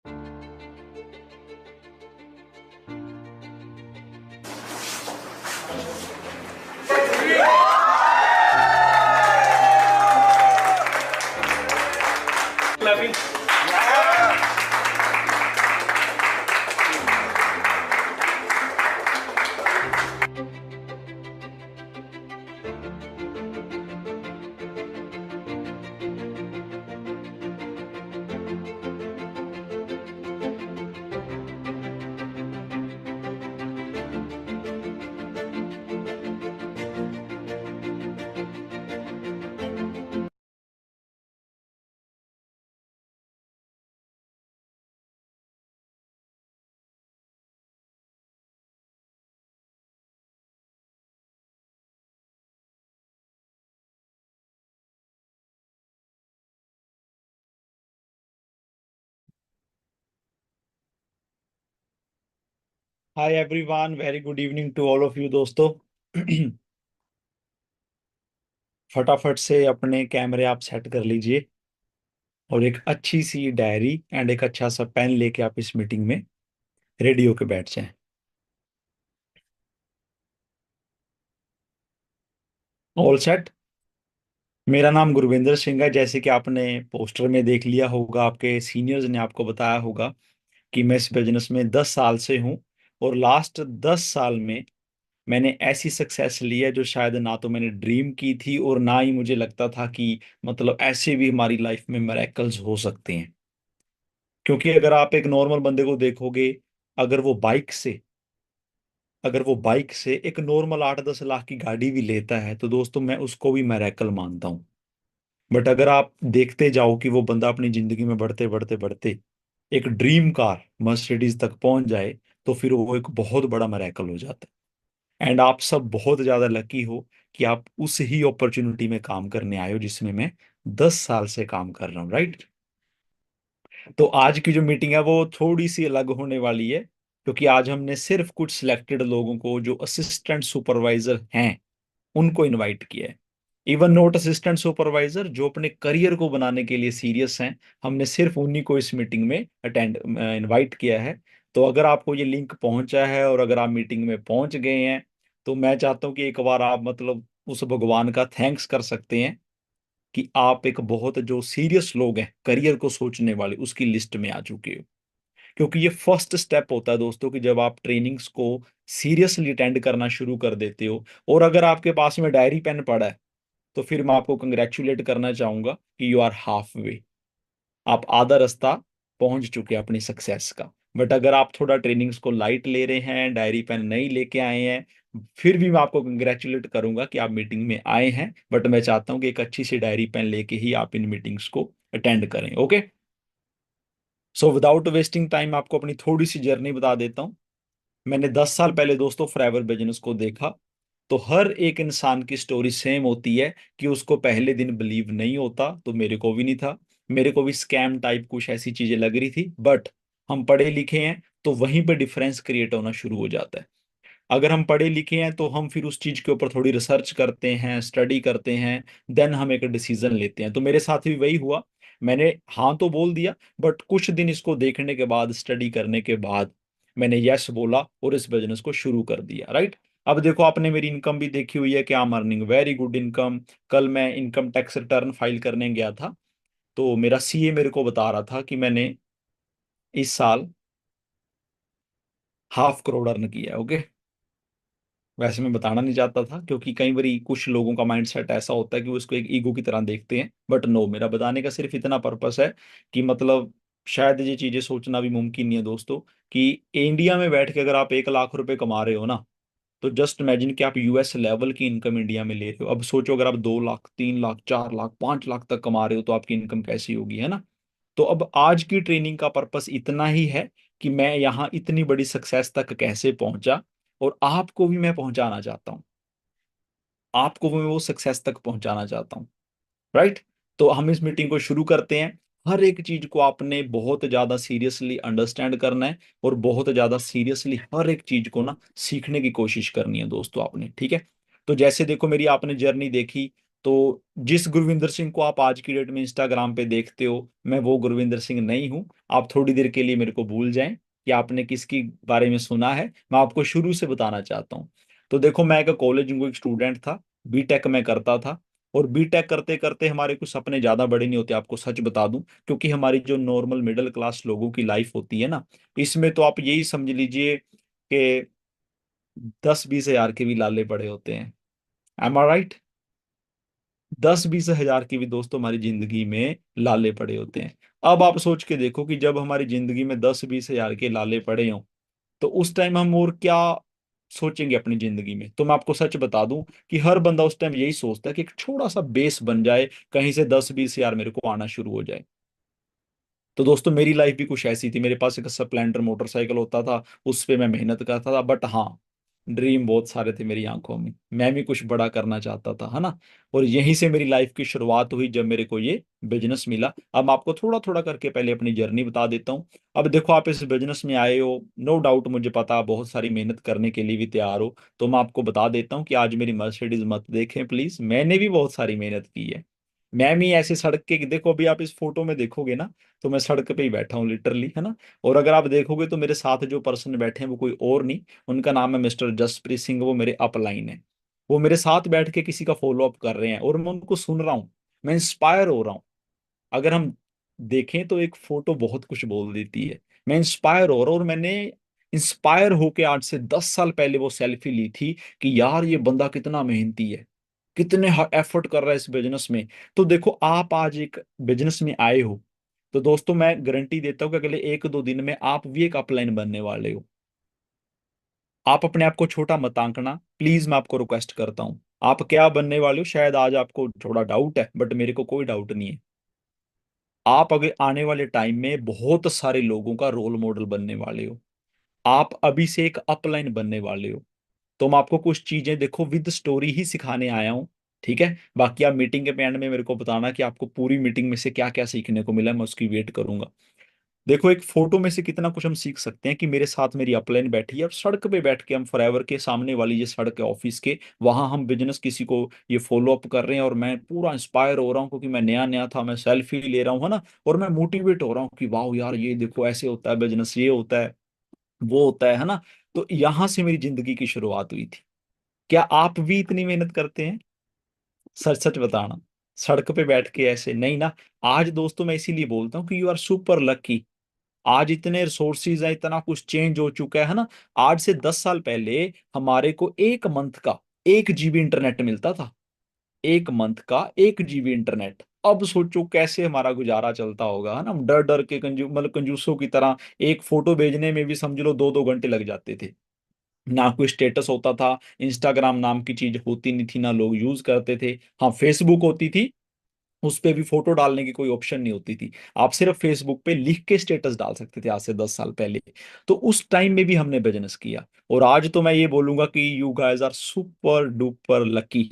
Clapping. Hi everyone, very good evening to all of you दोस्तों। फटाफट से अपने कैमरे आप सेट कर लीजिए और एक अच्छी सी डायरी एंड एक अच्छा सा पेन लेके आप इस मीटिंग में रेडी होके बैठ जाएं। All set. मेरा नाम गुरविंदर सिंह है। जैसे कि आपने पोस्टर में देख लिया होगा, आपके सीनियर्स ने आपको बताया होगा कि मैं इस बिजनेस में 10 साल से हूँ। और लास्ट 10 साल में मैंने ऐसी सक्सेस ली है जो शायद ना तो मैंने ड्रीम की थी और ना ही मुझे लगता था कि मतलब ऐसे भी हमारी लाइफ में मिरेकल्स हो सकते हैं। क्योंकि अगर आप एक नॉर्मल बंदे को देखोगे, अगर वो बाइक से अगर वो बाइक से एक नॉर्मल 8-10 लाख की गाड़ी भी लेता है तो दोस्तों मैं उसको भी मैरेकल मानता हूँ। बट अगर आप देखते जाओ कि वो बंदा अपनी जिंदगी में बढ़ते बढ़ते बढ़ते एक ड्रीम कार मर्सिडीज तक पहुंच जाए, तो फिर वो एक बहुत बड़ा मैरेकल हो जाता है। एंड आप सब बहुत ज्यादा लकी हो कि आप उस ही अपॉर्चुनिटी में काम करने आए हो जिसमें मैं 10 साल से काम कर रहा हूँ, राइट। तो आज की जो मीटिंग है वो थोड़ी सी अलग होने वाली है, क्योंकि आज हमने सिर्फ कुछ सिलेक्टेड लोगों को जो असिस्टेंट सुपरवाइजर हैं उनको इनवाइट किया है। इवन नॉट असिस्टेंट सुपरवाइजर, जो अपने करियर को बनाने के लिए सीरियस हैं, हमने सिर्फ उन्हीं को इस मीटिंग में अटेंड इनवाइट किया है। तो अगर आपको ये लिंक पहुंचा है और अगर आप मीटिंग में पहुंच गए हैं, तो मैं चाहता हूँ कि एक बार आप मतलब उस भगवान का थैंक्स कर सकते हैं कि आप एक बहुत जो सीरियस लोग हैं करियर को सोचने वाले उसकी लिस्ट में आ चुके हो। क्योंकि ये फर्स्ट स्टेप होता है दोस्तों कि जब आप ट्रेनिंग्स को सीरियसली अटेंड करना शुरू कर देते हो। और अगर आपके पास में डायरी पेन पड़ा है तो फिर मैं आपको कंग्रेचुलेट करना चाहूंगा कि यू आर हाफ वे। आप आधा रास्ता पहुंच चुके हैं अपनी सक्सेस का। बट अगर आप थोड़ा ट्रेनिंग्स को लाइट ले रहे हैं, डायरी पेन नहीं लेके आए हैं, फिर भी मैं आपको कंग्रेचुलेट करूंगा कि आप मीटिंग में आए हैं। बट मैं चाहता हूं कि एक अच्छी सी डायरी पेन लेके ही आप इन मीटिंग्स को अटेंड करें। Okay. So without wasting time आपको अपनी थोड़ी सी जर्नी बता देता हूँ। मैंने 10 साल पहले दोस्तों फॉरएवर बिजनेस को देखा। तो हर एक इंसान की स्टोरी सेम होती है कि उसको पहले दिन बिलीव नहीं होता, तो मेरे को भी नहीं था। मेरे को भी स्कैम टाइप कुछ ऐसी चीजें लग रही थी। बट हम पढ़े लिखे हैं तो वहीं पे डिफरेंस क्रिएट होना शुरू हो जाता है। अगर हम पढ़े लिखे हैं तो हम फिर उस चीज के ऊपर थोड़ी रिसर्च करते हैं, स्टडी करते हैं, देन हम एक डिसीजन लेते हैं। तो मेरे साथ भी वही हुआ। मैंने हाँ तो बोल दिया, बट कुछ दिन इसको देखने के बाद, स्टडी करने के बाद मैंने यस बोला और इस बिजनेस को शुरू कर दिया, राइट। अब देखो, आपने मेरी इनकम भी देखी हुई है कि I am earning very good income. कल मैं इनकम टैक्स रिटर्न फाइल करने गया था, तो मेरा सीए मेरे को बता रहा था कि मैंने इस साल 500 करोड़ अर्न किया है। ओके। वैसे मैं बताना नहीं चाहता था, क्योंकि कई बार कुछ लोगों का माइंडसेट ऐसा होता है कि वो इसको एक ईगो की तरह देखते हैं। बट नो, मेरा बताने का सिर्फ इतना पर्पस है कि मतलब शायद ये चीजें सोचना भी मुमकिन नहीं है दोस्तों, कि इंडिया में बैठ के अगर आप 1 लाख रुपए कमा रहे हो ना, तो जस्ट इमेजिन कि आप यूएस लेवल की इनकम इंडिया में ले रहे हो। अब सोचो अगर आप 2 लाख, 3 लाख, 4 लाख, 5 लाख तक कमा रहे हो तो आपकी इनकम कैसी होगी, है ना। तो अब आज की ट्रेनिंग का पर्पस इतना ही है कि मैं यहाँ इतनी बड़ी सक्सेस तक कैसे पहुंचा, और आपको भी मैं पहुंचाना चाहता हूँ। आपको भी मैं वो सक्सेस तक पहुंचाना चाहता हूँ, राइट। तो हम इस मीटिंग को शुरू करते हैं। हर एक चीज को आपने बहुत ज्यादा सीरियसली अंडरस्टैंड करना है और बहुत ज्यादा सीरियसली हर एक चीज को ना सीखने की कोशिश करनी है दोस्तों आपने, ठीक है। तो जैसे देखो, मेरी आपने जर्नी देखी। तो जिस गुरविंदर सिंह को आप आज की डेट में इंस्टाग्राम पे देखते हो, मैं वो गुरविंदर सिंह नहीं हूँ। आप थोड़ी देर के लिए मेरे को भूल जाएं कि आपने किसकी बारे में सुना है। मैं आपको शुरू से बताना चाहता हूँ। तो देखो, मैं एक कॉलेज में एक स्टूडेंट था, बीटेक में करता था। और बीटेक करते करते हमारे कुछ सपने ज्यादा बड़े नहीं होते, आपको सच बता दूं, क्योंकि हमारी जो नॉर्मल मिडिल क्लास लोगों की लाइफ होती है ना, इसमें तो आप यही समझ लीजिए कि 10-20 हजार के भी लाले पड़े होते हैं। एम आई राइट? 10-20 हजार की भी दोस्तों हमारी जिंदगी में लाले पड़े होते हैं। अब आप सोच के देखो कि जब हमारी जिंदगी में 10-20 हजार के लाले पड़े हों, तो उस टाइम हम और क्या सोचेंगे अपनी जिंदगी में। तो मैं आपको सच बता दूं कि हर बंदा उस टाइम यही सोचता है कि एक छोटा सा बेस बन जाए, कहीं से 10-20 हजार मेरे को आना शुरू हो जाए। तो दोस्तों, मेरी लाइफ भी कुछ ऐसी थी। मेरे पास एक स्प्लेंडर मोटरसाइकिल होता था, उस पे मैं मेहनत करता था। बट हाँ, ड्रीम बहुत सारे थे मेरी आंखों में, मैं भी कुछ बड़ा करना चाहता था, है ना। और यहीं से मेरी लाइफ की शुरुआत हुई, जब मेरे को ये बिजनेस मिला। अब मैं आपको थोड़ा थोड़ा करके पहले अपनी जर्नी बता देता हूँ। अब देखो, आप इस बिजनेस में आए हो, नो डाउट मुझे पता, आप बहुत सारी मेहनत करने के लिए भी तैयार हो। तो मैं आपको बता देता हूँ कि आज मेरी मर्सिडीज मत देखें प्लीज, मैंने भी बहुत सारी मेहनत की है। मैं भी ऐसे सड़क के, देखो अभी आप इस फोटो में देखोगे ना, तो मैं सड़क पे ही बैठा हूँ लिटरली, है ना। और अगर आप देखोगे तो मेरे साथ जो पर्सन बैठे हैं वो कोई और नहीं, उनका नाम है मिस्टर जसप्रीत सिंह। वो मेरे अपलाइन है। वो मेरे साथ बैठ के किसी का फॉलो अप कर रहे हैं और मैं उनको सुन रहा हूँ। मैं इंस्पायर हो रहा हूँ। अगर हम देखें तो एक फोटो बहुत कुछ बोल देती है। मैं इंस्पायर हो रहा हूँ, और मैंने इंस्पायर होके आज से 10 साल पहले वो सेल्फी ली थी कि यार ये बंदा कितना मेहनती है, कितने एफर्ट कर रहा है इस बिजनेस में। तो देखो, आप आज एक बिजनेस में आए हो, तो दोस्तों मैं गारंटी देता हूँ कि अगले 1-2 दिन में आप भी एक अपलाइन बनने वाले हो। आप अपने आप को छोटा मत आंकना प्लीज, मैं आपको रिक्वेस्ट करता हूँ। आप क्या बनने वाले हो शायद आज आपको थोड़ा डाउट है, बट मेरे को कोई डाउट नहीं है। आप अगर आने वाले टाइम में बहुत सारे लोगों का रोल मॉडल बनने वाले हो। आप अभी से एक अपलाइन बनने वाले हो। तो मैं आपको कुछ चीजें देखो विद स्टोरी ही सिखाने आया हूँ। ठीक है, बाकी आप मीटिंग के एंड में मेरे को बताना कि आपको पूरी मीटिंग में से क्या क्या सीखने को मिला, मैं उसकी वेट करूंगा। देखो, एक फोटो में से कितना कुछ हम सीख सकते हैं कि मेरे साथ मेरी अपलाइन बैठी है, और सड़क पे बैठ के हम फॉरएवर के सामने वाली ये सड़क है ऑफिस के, वहां हम बिजनेस किसी को ये फॉलो अप कर रहे हैं। और मैं पूरा इंस्पायर हो रहा हूँ क्योंकि मैं नया नया था, मैं सेल्फी ले रहा हूँ, है ना। और मैं मोटिवेट हो रहा हूँ कि वाह यार, ये देखो ऐसे होता है बिजनेस, ये होता है, वो होता है ना। तो यहां से मेरी जिंदगी की शुरुआत हुई थी। क्या आप भी इतनी मेहनत करते हैं? सच सच बताना। सड़क पे बैठ के ऐसे नहीं ना। आज दोस्तों मैं इसीलिए बोलता हूँ कि यू आर सुपर लकी। आज इतने रिसोर्सिस हैं, इतना कुछ चेंज हो चुका है ना। आज से 10 साल पहले हमारे को एक मंथ का 1 GB इंटरनेट मिलता था। 1 मंथ का 1 GB इंटरनेट। अब सोचो कैसे हमारा गुजारा चलता होगा, है ना। हम डर डर के मतलब कंजूसों की तरह एक फोटो भेजने में भी समझ लो 2-2 घंटे लग जाते थे। ना कोई स्टेटस होता था, इंस्टाग्राम नाम की चीज होती नहीं थी, ना लोग यूज करते थे। हाँ, फेसबुक होती थी, उस पे भी फोटो डालने की कोई ऑप्शन नहीं होती थी। आप सिर्फ फेसबुक पे लिख के स्टेटस डाल सकते थे आज से 10 साल पहले। तो उस टाइम में भी हमने बिजनेस किया। और आज तो मैं ये बोलूंगा कि you guys are super duper lucky,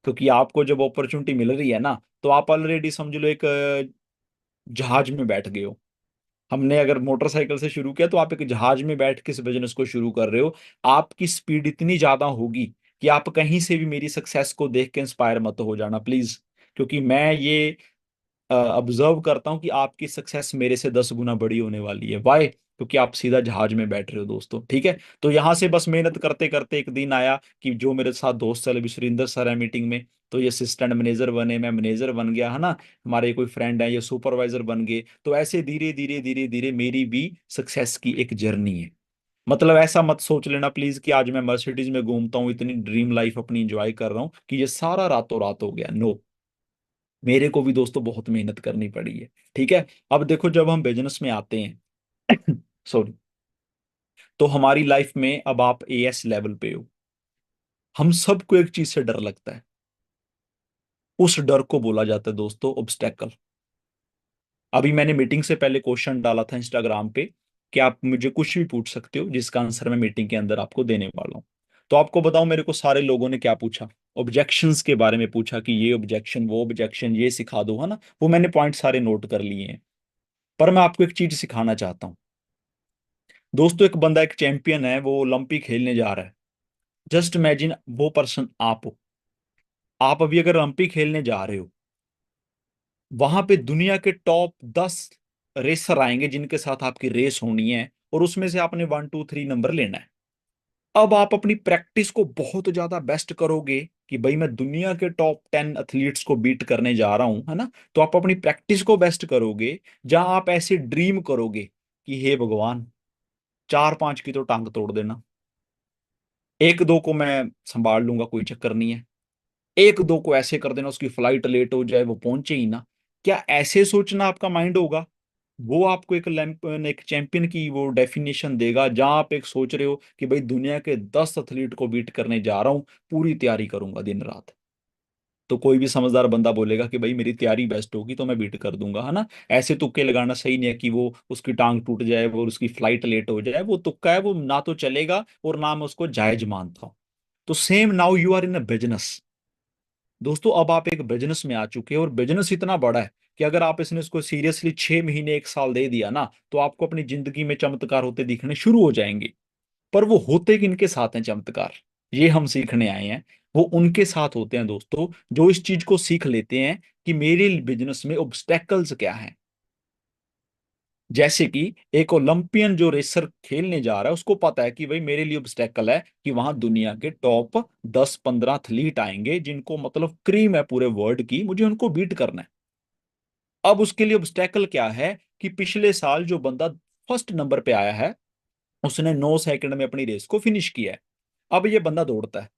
क्योंकि आपको जब अपॉर्चुनिटी मिल रही है ना, तो आप ऑलरेडी समझ लो एक जहाज में बैठ गए हो। हमने अगर मोटरसाइकिल से शुरू किया, तो आप एक जहाज में बैठ के इस बिजनेस को शुरू कर रहे हो। आपकी स्पीड इतनी ज्यादा होगी कि आप कहीं से भी मेरी सक्सेस को देख के इंस्पायर मत हो जाना प्लीज। क्योंकि मैं ये ऑब्जर्व करता हूँ कि आपकी सक्सेस मेरे से 10 गुना बड़ी होने वाली है। वाई? क्योंकि आप सीधा जहाज में बैठ रहे हो दोस्तों। ठीक है, तो यहां से बस मेहनत करते करते एक दिन आया कि जो मेरे साथ दोस्त चले, अभी सुरेंद्र सर है मीटिंग में, तो ये असिस्टेंट मैनेजर बने, मैं मैनेजर बन गया, है ना। हमारे कोई फ्रेंड है, ये सुपरवाइजर बन गए। तो ऐसे धीरे धीरे धीरे धीरे मेरी भी सक्सेस की एक जर्नी है। मतलब ऐसा मत सोच लेना प्लीज कि आज मैं मर्सिडीज में घूमता हूँ, इतनी ड्रीम लाइफ अपनी एंजॉय कर रहा हूँ, कि ये सारा रातों रात हो गया। नो, मेरे को भी दोस्तों बहुत मेहनत करनी पड़ी है। ठीक है, अब देखो, जब हम बिजनेस में आते हैं सॉरी, तो हमारी लाइफ में अब आप एएस लेवल पे हो। हम सबको एक चीज से डर लगता है। उस डर को बोला जाता है दोस्तों ऑब्स्टेकल। अभी मैंने मीटिंग से पहले क्वेश्चन डाला था इंस्टाग्राम पे कि आप मुझे कुछ भी पूछ सकते हो जिसका आंसर मैं मीटिंग के अंदर आपको देने वाला हूँ। तो आपको बताऊं मेरे को सारे लोगों ने क्या पूछा। ऑब्जेक्शंस के बारे में पूछा कि ये ऑब्जेक्शन, वो ऑब्जेक्शन, ये सिखा दो, है ना। वो मैंने पॉइंट सारे नोट कर लिए हैं। पर मैं आपको एक चीज सिखाना चाहता हूँ दोस्तों। एक बंदा, एक चैंपियन है, वो ओलंपिक खेलने जा रहा है। जस्ट इमेजिन वो पर्सन आप हो। आप अभी अगर ओलंपिक खेलने जा रहे हो, वहां पे दुनिया के टॉप 10 रेसर आएंगे जिनके साथ आपकी रेस होनी है, और उसमें से आपने 1 2 3 नंबर लेना है। अब आप अपनी प्रैक्टिस को बहुत ज्यादा बेस्ट करोगे कि भाई मैं दुनिया के टॉप 10 एथलीट्स को बीट करने जा रहा हूं, है ना। तो आप अपनी प्रैक्टिस को बेस्ट करोगे, जहां आप ऐसे ड्रीम करोगे कि हे भगवान, 4 5 की तो टांग तोड़ देना, 1 2 को मैं संभाल लूंगा, कोई चक्कर नहीं है, 1 2 को ऐसे कर देना उसकी फ्लाइट लेट हो जाए, वो पहुंचे ही ना। क्या ऐसे सोचना आपका माइंड होगा? वो आपको एक चैंपियन की वो डेफिनेशन देगा, जहां आप एक सोच रहे हो कि भाई दुनिया के 10 एथलीट को बीट करने जा रहा हूं, पूरी तैयारी करूंगा दिन रात। तो कोई भी समझदार बंदा बोलेगा कि भाई मेरी तैयारी बेस्ट होगी तो मैं बीट कर दूंगा, है ना। ऐसे तुक्के लगाना सही नहीं है कि वो उसकी टांग टूट जाए, वो उसकी फ्लाइट लेट हो जाए, वो तुक्का है, वो ना तो चलेगा और ना मैं उसको जायज मानता हूं। तो same now you are in a business. दोस्तों, अब आप एक बिजनेस में आ चुके हैं, और बिजनेस इतना बड़ा है कि अगर आप इसने इसको सीरियसली 6 महीने 1 साल दे दिया ना, तो आपको अपनी जिंदगी में चमत्कार होते दिखने शुरू हो जाएंगे। पर वो होते किनके साथ हैं चमत्कार, ये हम सीखने आए हैं। वो उनके साथ होते हैं दोस्तों, जो इस चीज को सीख लेते हैं कि मेरे बिजनेस में ऑब्स्टेकल्स क्या हैं। जैसे कि एक ओलंपियन जो रेसर खेलने जा रहा है, उसको पता है कि भाई मेरे लिए ऑब्स्टेकल है कि वहां दुनिया के टॉप 10 15 एथलीट आएंगे, जिनको मतलब क्रीम है पूरे वर्ल्ड की, मुझे उनको बीट करना है। अब उसके लिए ऑब्स्टेकल क्या है कि पिछले साल जो बंदा फर्स्ट नंबर पे आया है, उसने 9 सेकंड में अपनी रेस को फिनिश किया है। अब ये बंदा दौड़ता है,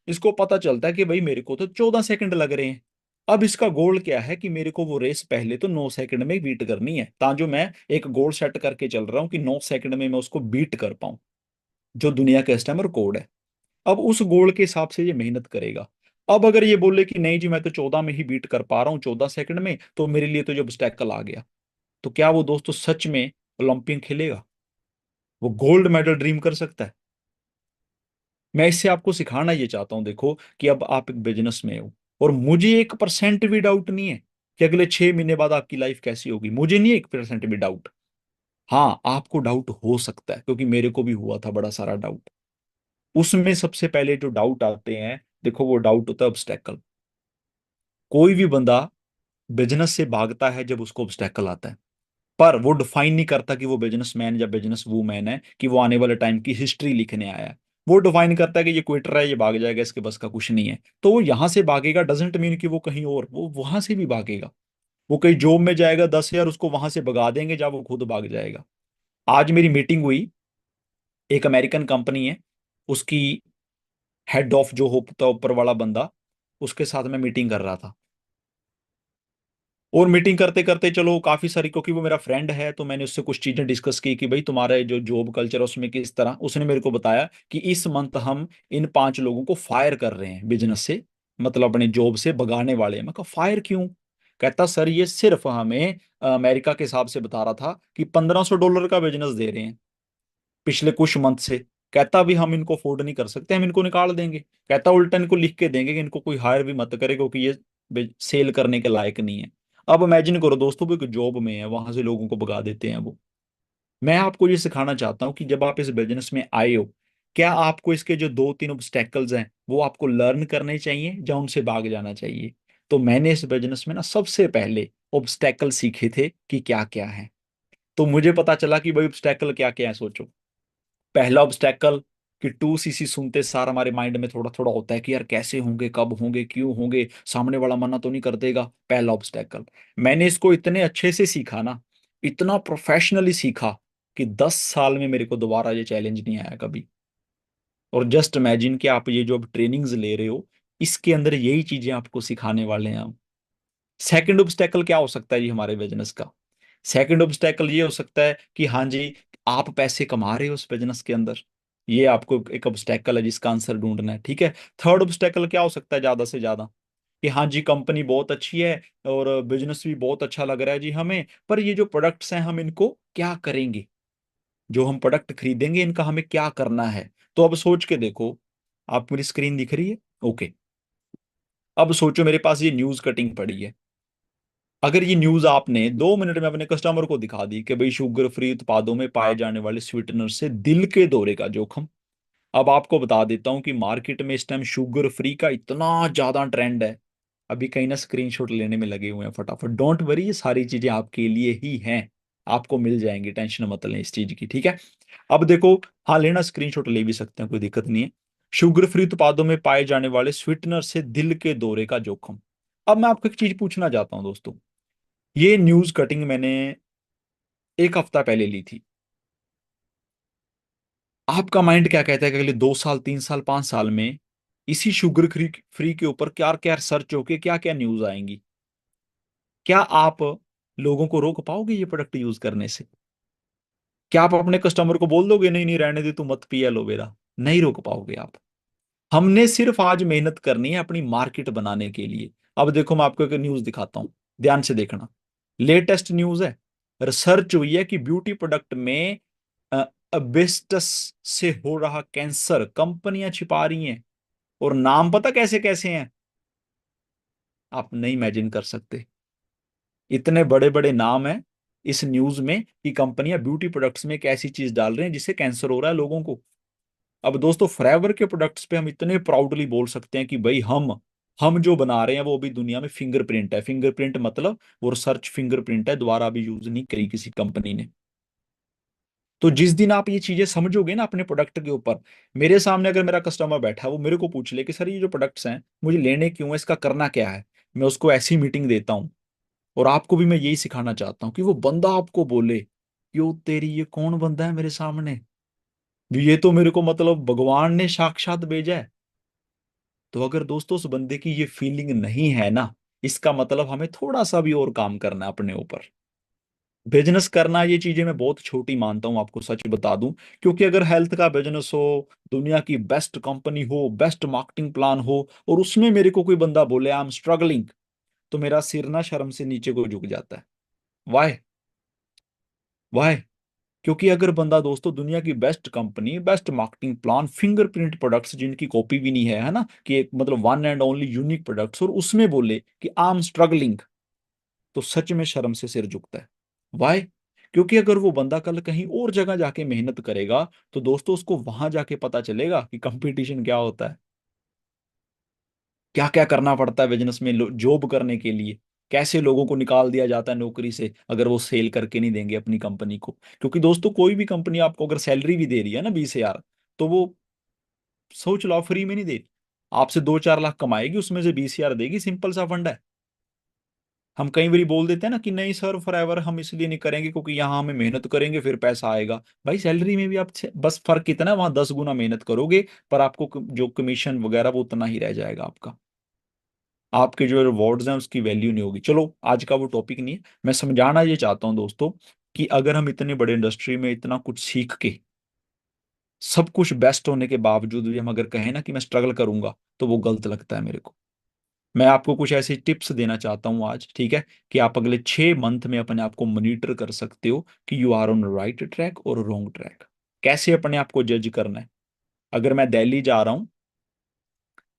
इसको पता चलता है कि भाई मेरे को तो 14 सेकंड लग रहे हैं। अब इसका गोल क्या है कि मेरे को वो रेस पहले तो 9 सेकंड में बीट करनी है, ताकि मैं एक गोल सेट करके चल रहा हूँ कि 9 सेकंड में मैं उसको बीट कर पाऊं, जो दुनिया का कस्टमर कोड है। अब उस गोल के हिसाब से ये मेहनत करेगा। अब अगर ये बोले कि नहीं जी मैं तो 14 में ही बीट कर पा रहा हूँ, 14 सेकंड में, तो मेरे लिए तो जब स्टैकल आ गया, तो क्या वो दोस्तों सच में ओलंपियन खेलेगा? वो गोल्ड मेडल ड्रीम कर सकता है? मैं इससे आपको सिखाना ये चाहता हूं, देखो कि अब आप एक बिजनेस में हो, और मुझे 1% भी डाउट नहीं है कि अगले 6 महीने बाद आपकी लाइफ कैसी होगी। मुझे नहीं 1% भी डाउट। हाँ, आपको डाउट हो सकता है, क्योंकि मेरे को भी हुआ था बड़ा सारा डाउट। उसमें सबसे पहले जो डाउट आते हैं, देखो वो डाउट होता है ऑब्स्टेकल। कोई भी बंदा बिजनेस से भागता है जब उसको ऑब्स्टेकल आता है, पर वो डिफाइन नहीं करता कि वो बिजनेसमैन या बिजनेस वूमैन है, कि वो आने वाले टाइम की हिस्ट्री लिखने आया है। वो डिफाइन करता है कि ये क्विटर है, ये भाग जाएगा, इसके बस का कुछ नहीं है। तो वो यहां से भागेगा डजेंट मीन कि वो कहीं और, वो वहां से भी भागेगा। वो कहीं जॉब में जाएगा 10 हजार, उसको वहां से भगा देंगे जब वो खुद भाग जाएगा। आज मेरी मीटिंग हुई, एक अमेरिकन कंपनी है, उसकी हेड ऑफ जो होता है ऊपर वाला बंदा, उसके साथ मैं मीटिंग कर रहा था। और मीटिंग करते करते चलो काफी सारी, क्योंकि वो मेरा फ्रेंड है, तो मैंने उससे कुछ चीजें डिस्कस की कि भाई तुम्हारा जो जॉब कल्चर है उसमें किस तरह। उसने मेरे को बताया कि इस मंथ हम इन 5 लोगों को फायर कर रहे हैं बिजनेस से, मतलब अपने जॉब से भगाने वाले हैं। मैं कहा फायर क्यों? कहता सर ये सिर्फ हमें अमेरिका के हिसाब से बता रहा था कि $1500 का बिजनेस दे रहे हैं पिछले कुछ मंथ से। कहता भी हम इनको अफोर्ड नहीं कर सकते, हम इनको निकाल देंगे। कहता उल्टा इनको लिख के देंगे कि इनको कोई हायर भी मत करे, क्योंकि ये सेल करने के लायक नहीं है। अब इमेजिन करो दोस्तों, वो एक जॉब में है, वहां से लोगों को भगा देते हैं वो। मैं आपको ये सिखाना चाहता हूँ कि जब आप इस बिजनेस में आए हो, क्या आपको इसके जो 2 3 ऑब्स्टेकल्स हैं वो आपको लर्न करने चाहिए या उनसे भाग जाना चाहिए? तो मैंने इस बिजनेस में ना सबसे पहले ऑब्स्टेकल सीखे थे कि क्या क्या है। तो मुझे पता चला कि भाई ऑब्स्टेकल क्या क्या है, सोचो। पहला ऑब्स्टेकल कि 2cc सुनते सार हमारे माइंड में थोड़ा थोड़ा होता है कि यार कैसे होंगे, कब होंगे, क्यों होंगे, सामने वाला मना तो नहीं कर देगा। पहला ऑब्स्टेकल। मैंने इसको इतने अच्छे से सीखा ना, इतना प्रोफेशनली सीखा, कि 10 साल में मेरे को दोबारा ये चैलेंज नहीं आया कभी। और जस्ट इमेजिन कि आप ये जो अब ट्रेनिंग्स ले रहे हो, इसके अंदर यही चीजें आपको सिखाने वाले हैं हम। सेकंड ऑब्स्टेकल क्या हो सकता है जी हमारे बिजनेस का? सेकंड ऑब्स्टेकल ये हो सकता है कि हाँ जी, आप पैसे कमा रहे हो उस बिजनेस के अंदर, ये आपको एक ऑब्स्टेकल है जिसका आंसर ढूंढना है, ठीक है। थर्ड ऑब्स्टेकल क्या हो सकता है ज्यादा से ज्यादा? कि हाँ जी कंपनी बहुत अच्छी है और बिजनेस भी बहुत अच्छा लग रहा है जी हमें, पर ये जो प्रोडक्ट्स हैं हम इनको क्या करेंगे, जो हम प्रोडक्ट खरीदेंगे इनका हमें क्या करना है? तो अब सोच के देखो, आप मेरी स्क्रीन दिख रही है? ओके। अब सोचो मेरे पास ये न्यूज कटिंग पड़ी है। अगर ये न्यूज आपने 2 मिनट में अपने कस्टमर को दिखा दी कि भाई शुगर फ्री उत्पादों में पाए जाने वाले स्वीटनर से दिल के दौरे का जोखम, अब आपको बता देता हूँ कि मार्केट में इस टाइम शुगर फ्री का इतना ज्यादा ट्रेंड है। अभी कहीं ना स्क्रीनशॉट लेने में लगे हुए हैं फटाफट। डोंट वरी, ये सारी चीजें आपके लिए ही हैं, आपको मिल जाएंगी, टेंशन मत लें इस चीज की, ठीक है। अब देखो, हाँ लेना स्क्रीनशॉट ले भी सकते हैं, कोई दिक्कत नहीं है। शुगर फ्री उत्पादों में पाए जाने वाले स्वीटनर से दिल के दौरे का जोखिम। अब मैं आपको एक चीज पूछना चाहता हूँ दोस्तों, ये न्यूज कटिंग मैंने एक हफ्ता पहले ली थी। आपका माइंड क्या कहता है कि अगले 2 साल, 3 साल, 5 साल में इसी शुगर फ्री फ्री के ऊपर क्या क्या सर्च होके क्या क्या न्यूज आएंगी? क्या आप लोगों को रोक पाओगे ये प्रोडक्ट यूज करने से? क्या आप अपने कस्टमर को बोल दोगे नहीं नहीं रहने दे, तू मत पी एलोवेरा? नहीं रोक पाओगे आप। हमने सिर्फ आज मेहनत करनी है अपनी मार्केट बनाने के लिए। अब देखो, मैं आपको एक न्यूज दिखाता हूं, ध्यान से देखना। लेटेस्ट न्यूज है, रिसर्च हुई है कि ब्यूटी प्रोडक्ट में अबेस्टस से हो रहा कैंसर कंपनियां छिपा रही हैं। और नाम पता कैसे कैसे हैं? आप नहीं इमेजिन कर सकते, इतने बड़े बड़े नाम हैं इस न्यूज में कि कंपनियां ब्यूटी प्रोडक्ट्स में एक ऐसी चीज डाल रही हैं जिससे कैंसर हो रहा है लोगों को। अब दोस्तों, फॉरएवर के प्रोडक्ट्स पे हम इतने प्राउडली बोल सकते हैं कि भाई हम जो बना रहे हैं वो अभी दुनिया में फिंगरप्रिंट है। फिंगरप्रिंट मतलब वो रिसर्च फिंगरप्रिंट है, दोबारा अभी यूज नहीं करी किसी कंपनी ने। तो जिस दिन आप ये चीजें समझोगे ना अपने प्रोडक्ट के ऊपर, मेरे सामने अगर मेरा कस्टमर बैठा है, वो मेरे को पूछ ले कि सर ये जो प्रोडक्ट्स हैं मुझे लेने क्यों है, इसका करना क्या है, मैं उसको ऐसी मीटिंग देता हूँ। और आपको भी मैं यही सिखाना चाहता हूँ कि वो बंदा आपको बोले, यो तेरी ये कौन बंदा है मेरे सामने, ये तो मेरे को मतलब भगवान ने साक्षात भेजा है। तो अगर दोस्तों उस बंदे की ये फीलिंग नहीं है ना, इसका मतलब हमें थोड़ा सा भी और काम करना है अपने ऊपर। बिजनेस करना, ये चीजें मैं बहुत छोटी मानता हूं, आपको सच बता दूं। क्योंकि अगर हेल्थ का बिजनेस हो, दुनिया की बेस्ट कंपनी हो, बेस्ट मार्केटिंग प्लान हो, और उसमें मेरे को कोई बंदा बोले आई एम स्ट्रगलिंग, तो मेरा सिर ना शर्म से नीचे को झुक जाता है। वाई? वाई? क्योंकि अगर बंदा दोस्तों दुनिया की best company, best marketing plan, fingerprint products जिनकी कॉपी भी नहीं है ना, कि एक मतलब one and only unique products, और उसमें बोले कि आई एम स्ट्रगलिंग, तो सच में शर्म से सिर झुकता है। वाई? क्योंकि अगर वो बंदा कल कहीं और जगह जाके मेहनत करेगा, तो दोस्तों उसको वहां जाके पता चलेगा कि कंपटीशन क्या होता है, क्या क्या करना पड़ता है बिजनेस में जॉब करने के लिए, कैसे लोगों को निकाल दिया जाता है नौकरी से अगर वो सेल करके नहीं देंगे अपनी कंपनी को। क्योंकि दोस्तों कोई भी कंपनी आपको अगर सैलरी भी दे रही है ना 20,000, तो वो सोच लो फ्री में नहीं दे, आपसे 2-4 लाख कमाएगी, उसमें से 20,000 देगी, सिंपल सा फंडा है। हम कई बार बोल देते हैं ना कि नहीं सर फॉरएवर हम इसलिए नहीं करेंगे क्योंकि यहाँ हमें मेहनत करेंगे फिर पैसा आएगा। भाई सैलरी में भी आप बस फर्क कितना है, वहां 10 गुना मेहनत करोगे, पर आपको जो कमीशन वगैरह वो उतना ही रह जाएगा आपका। आपके जो रिवॉर्ड्स हैं उसकी वैल्यू नहीं होगी। चलो आज का वो टॉपिक नहीं है, मैं समझाना ये चाहता हूँ दोस्तों कि अगर हम इतने बड़े इंडस्ट्री में इतना कुछ सीख के, सब कुछ बेस्ट होने के बावजूद भी हम अगर कहें ना कि मैं स्ट्रगल करूंगा, तो वो गलत लगता है मेरे को। मैं आपको कुछ ऐसी टिप्स देना चाहता हूँ आज, ठीक है, कि आप अगले 6 मंथ में अपने आप को मॉनिटर कर सकते हो कि you are on right track और रॉन्ग ट्रैक। कैसे अपने आप को जज करना है? अगर मैं दिल्ली जा रहा हूँ,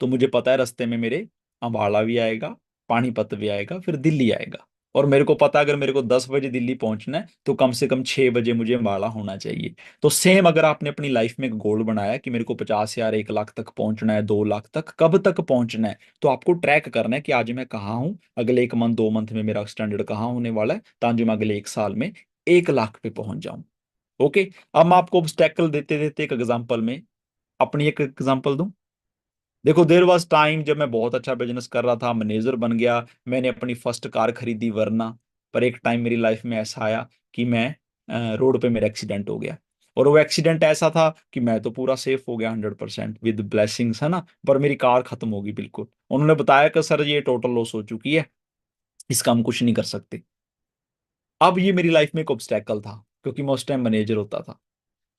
तो मुझे पता है रास्ते में मेरे अम्बाला भी आएगा, पानीपत भी आएगा, फिर दिल्ली आएगा। और मेरे को पता है अगर मेरे को 10 बजे दिल्ली पहुंचना है तो कम से कम 6 बजे मुझे अम्बाला होना चाहिए। तो सेम अगर आपने अपनी लाइफ में एक गोल बनाया कि मेरे को 50,000, 1 लाख तक पहुंचना है, 2 लाख तक कब तक पहुंचना है, तो आपको ट्रैक करना है कि आज मैं कहाँ हूँ, अगले 1 मंथ 2 मंथ में मेरा स्टैंडर्ड कहाँ होने वाला है, ताकि मैं अगले 1 साल में 1 लाख पे पहुंच जाऊं। ओके। अब मैं आपको ऑब्स्टेकल देते देते एक एग्जांपल में अपनी एक एग्जांपल दूं। देखो, देर वॉज टाइम जब मैं बहुत अच्छा बिजनेस कर रहा था, मैनेजर बन गया, मैंने अपनी फर्स्ट कार खरीदी, वरना। पर एक टाइम मेरी लाइफ में ऐसा आया कि मैं रोड पे मेरा एक्सीडेंट हो गया। और वो एक्सीडेंट ऐसा था कि मैं तो पूरा सेफ हो गया 100% विद ब्लेसिंग्स, है ना, पर मेरी कार खत्म होगी बिल्कुल। उन्होंने बताया कि सर ये टोटल लॉस हो चुकी है, इसका हम कुछ नहीं कर सकते। अब ये मेरी लाइफ में एक ऑब्स्टेकल था, क्योंकि मैं उस टाइम मैनेजर होता था।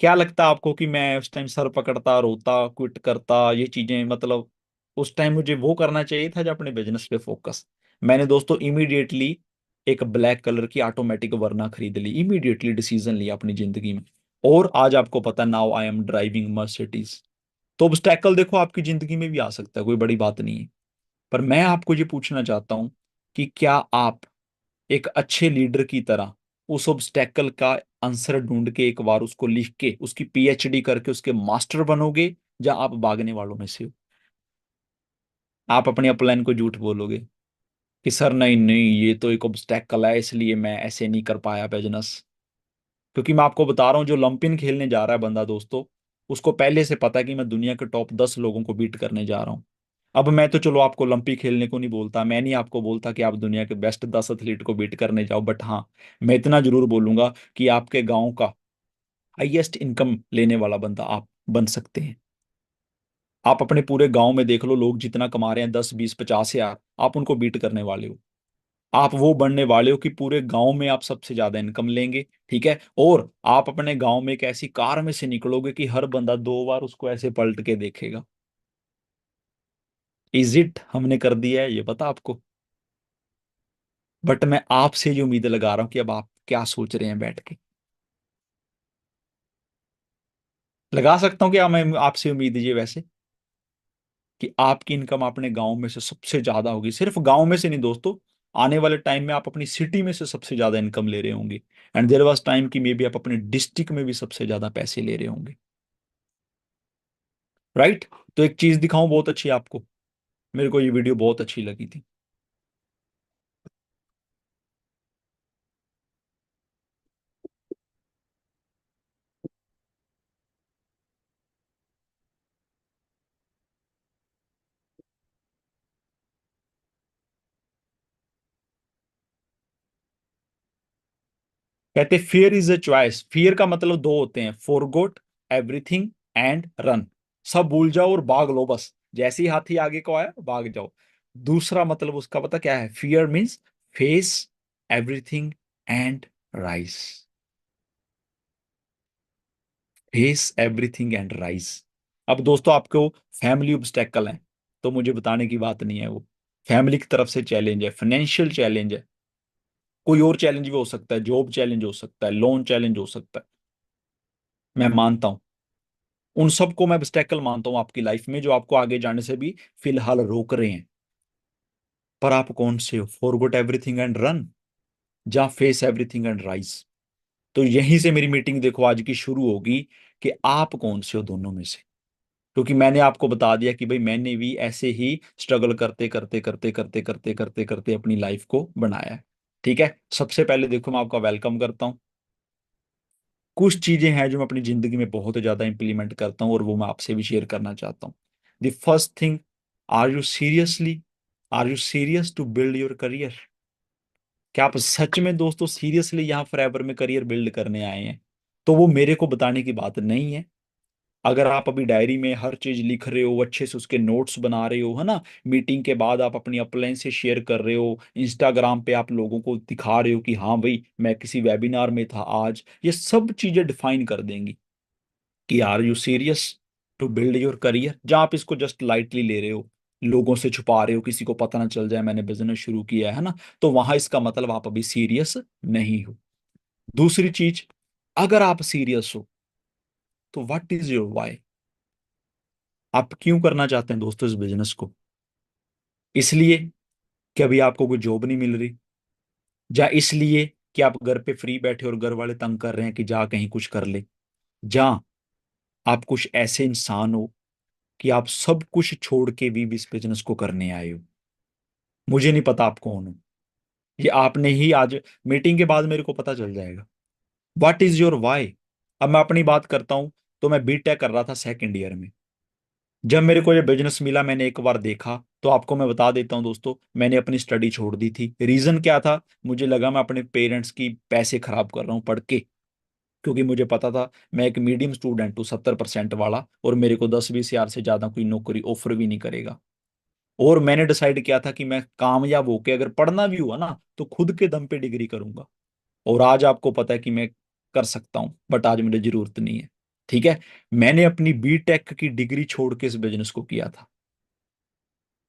क्या लगता है आपको कि मैं उस टाइम सर पकड़ता, रोता, क्विट करता, ये चीजें मतलब उस टाइम मुझे वो करना चाहिए था जो अपने बिजनेस पे फोकस। मैंने दोस्तों इमीडिएटली एक ब्लैक कलर की ऑटोमेटिक वरना खरीद ली, इमीडिएटली डिसीजन लिया अपनी जिंदगी में। और आज आपको पता, now I am driving Mercedes. तो ऑब्स्टैकल देखो आपकी जिंदगी में भी आ सकता है, कोई बड़ी बात नहीं है। पर मैं आपको ये पूछना चाहता हूं कि क्या आप एक अच्छे लीडर की तरह उस ऑब्स्टेकल का आंसर ढूंढ के एक बार उसको लिख के उसकी पीएचडी करके उसके मास्टर बनोगे, या आप भागने वालों में से हो? आप अपने अपलाइन को झूठ बोलोगे कि सर नहीं नहीं, ये तो एक ऑब्स्टेकल है, इसलिए मैं ऐसे नहीं कर पाया बिजनेस। क्योंकि मैं आपको बता रहा हूँ, जो लंपिन खेलने जा रहा है बंदा दोस्तों, उसको पहले से पता है कि मैं दुनिया के टॉप 10 लोगों को बीट करने जा रहा हूँ। अब मैं तो चलो आपको लंपी खेलने को नहीं बोलता, मैं नहीं आपको बोलता कि आप दुनिया के बेस्ट 10 एथलीट को बीट करने जाओ, बट हाँ, मैं इतना जरूर बोलूंगा कि आपके गांव का हाईएस्ट इनकम लेने वाला बंदा आप बन सकते हैं। आप अपने पूरे गांव में देख लो, लोग जितना कमा रहे हैं 10, 20, 50 हजार, आप उनको बीट करने वाले हो। आप वो बनने वाले हो कि पूरे गांव में आप सबसे ज्यादा इनकम लेंगे। ठीक है, और आप अपने गांव में एक ऐसी कार में से निकलोगे कि हर बंदा 2 बार उसको ऐसे पलट के देखेगा। इज इट हमने कर दिया है ये पता आपको? बट मैं आपसे ये उम्मीद लगा रहा हूं कि अब आप क्या सोच रहे हैं बैठ के। लगा सकता हूँ कि मैं आपसे उम्मीद ये वैसे कि आपकी इनकम अपने गांव में से सबसे ज्यादा होगी। सिर्फ गांव में से नहीं दोस्तों, आने वाले टाइम में आप अपनी सिटी में से सबसे ज्यादा इनकम ले रहे होंगे। एंड देयर वाज टाइम कि मे बी आप अपने डिस्ट्रिक्ट में भी सबसे ज्यादा पैसे ले रहे होंगे। राइट? तो एक चीज दिखाऊं बहुत अच्छी आपको, मेरे को ये वीडियो बहुत अच्छी लगी थी। कहते fear is a choice. Fear का मतलब दो होते हैं, फॉरगोट एवरीथिंग एंड रन। सब भूल जाओ और भाग लो बस, जैसे ही हाथी आगे को आया भाग जाओ। दूसरा मतलब उसका पता क्या है? Fear means face everything and rise. Face everything and rise. अब दोस्तों आपको फैमिली ऑब्स्टेकल है तो मुझे बताने की बात नहीं है, वो फैमिली की तरफ से चैलेंज है, फाइनेंशियल चैलेंज है, कोई और चैलेंज भी हो सकता है, जॉब चैलेंज हो सकता है, लोन चैलेंज हो सकता है। मैं मानता हूं, उन सबको मैं ऑब्स्टेकल मानता हूं आपकी लाइफ में, जो आपको आगे जाने से भी फिलहाल रोक रहे हैं। पर आप कौन से हो? फॉरगॉट एवरीथिंग एंड रन, या फेस एवरीथिंग एंड राइज? तो यहीं से मेरी मीटिंग देखो आज की शुरू होगी कि आप कौन से हो दोनों में से। क्योंकि मैंने आपको बता दिया कि भाई मैंने भी ऐसे ही स्ट्रगल करते करते करते करते करते करते करते अपनी लाइफ को बनाया है। ठीक है, सबसे पहले देखो मैं आपका वेलकम करता हूँ। कुछ चीजें हैं जो मैं अपनी जिंदगी में बहुत ज्यादा इंप्लीमेंट करता हूँ और वो मैं आपसे भी शेयर करना चाहता हूँ। The first thing, are you serious to build your career? क्या आप सच में दोस्तों सीरियसली यहाँ फॉरएवर में करियर बिल्ड करने आए हैं? तो वो मेरे को बताने की बात नहीं है। अगर आप अभी डायरी में हर चीज लिख रहे हो, अच्छे से उसके नोट्स बना रहे हो, है ना, मीटिंग के बाद आप अपनी अपलाइन से शेयर कर रहे हो, इंस्टाग्राम पे आप लोगों को दिखा रहे हो कि हाँ भाई मैं किसी वेबिनार में था आज, ये सब चीजें डिफाइन कर देंगी कि are you serious to build your career. जहाँ आप इसको जस्ट लाइटली ले रहे हो, लोगों से छुपा रहे हो, किसी को पता ना चल जाए मैंने बिजनेस शुरू किया है ना, तो वहां इसका मतलब आप अभी सीरियस नहीं हो। दूसरी चीज, अगर आप सीरियस हो तो व्हाट इज योर वाई? आप क्यों करना चाहते हैं दोस्तों इस बिजनेस को? इसलिए कि अभी आपको कोई जॉब नहीं मिल रही, या इसलिए कि आप घर पे फ्री बैठे और घर वाले तंग कर रहे हैं कि जा कहीं कुछ कर ले, या आप कुछ ऐसे इंसान हो कि आप सब कुछ छोड़ के भी इस बिजनेस को करने आए हो? मुझे नहीं पता आप कौन हो, ये आपने ही आज मीटिंग के बाद मेरे को पता चल जाएगा। What is your why? अब मैं अपनी बात करता हूं, तो मैं बीटेक कर रहा था सेकंड ईयर में। जब मेरे को ये बिजनेस मिला, मैंने एक बार देखा, तो आपको मैं बता देता हूँ दोस्तों, मैंने अपनी स्टडी छोड़ दी थी। रीजन क्या था? मुझे लगा मैं अपने पेरेंट्स की पैसे खराब कर रहा हूँ पढ़ के। क्योंकि मुझे पता था मैं एक मीडियम स्टूडेंट हूँ, 70% वाला, और मेरे को 10-20 हजार से ज्यादा कोई नौकरी ऑफर भी नहीं करेगा। और मैंने डिसाइड किया था कि मैं कामयाब होके अगर पढ़ना भी हुआ ना तो खुद के दम पे डिग्री करूंगा। और आज आपको पता है कि मैं कर सकता हूं, बट आज मुझे जरूरत नहीं है। ठीक है, मैंने अपनी बीटेक की डिग्री छोड़ के इस बिजनेस को किया था।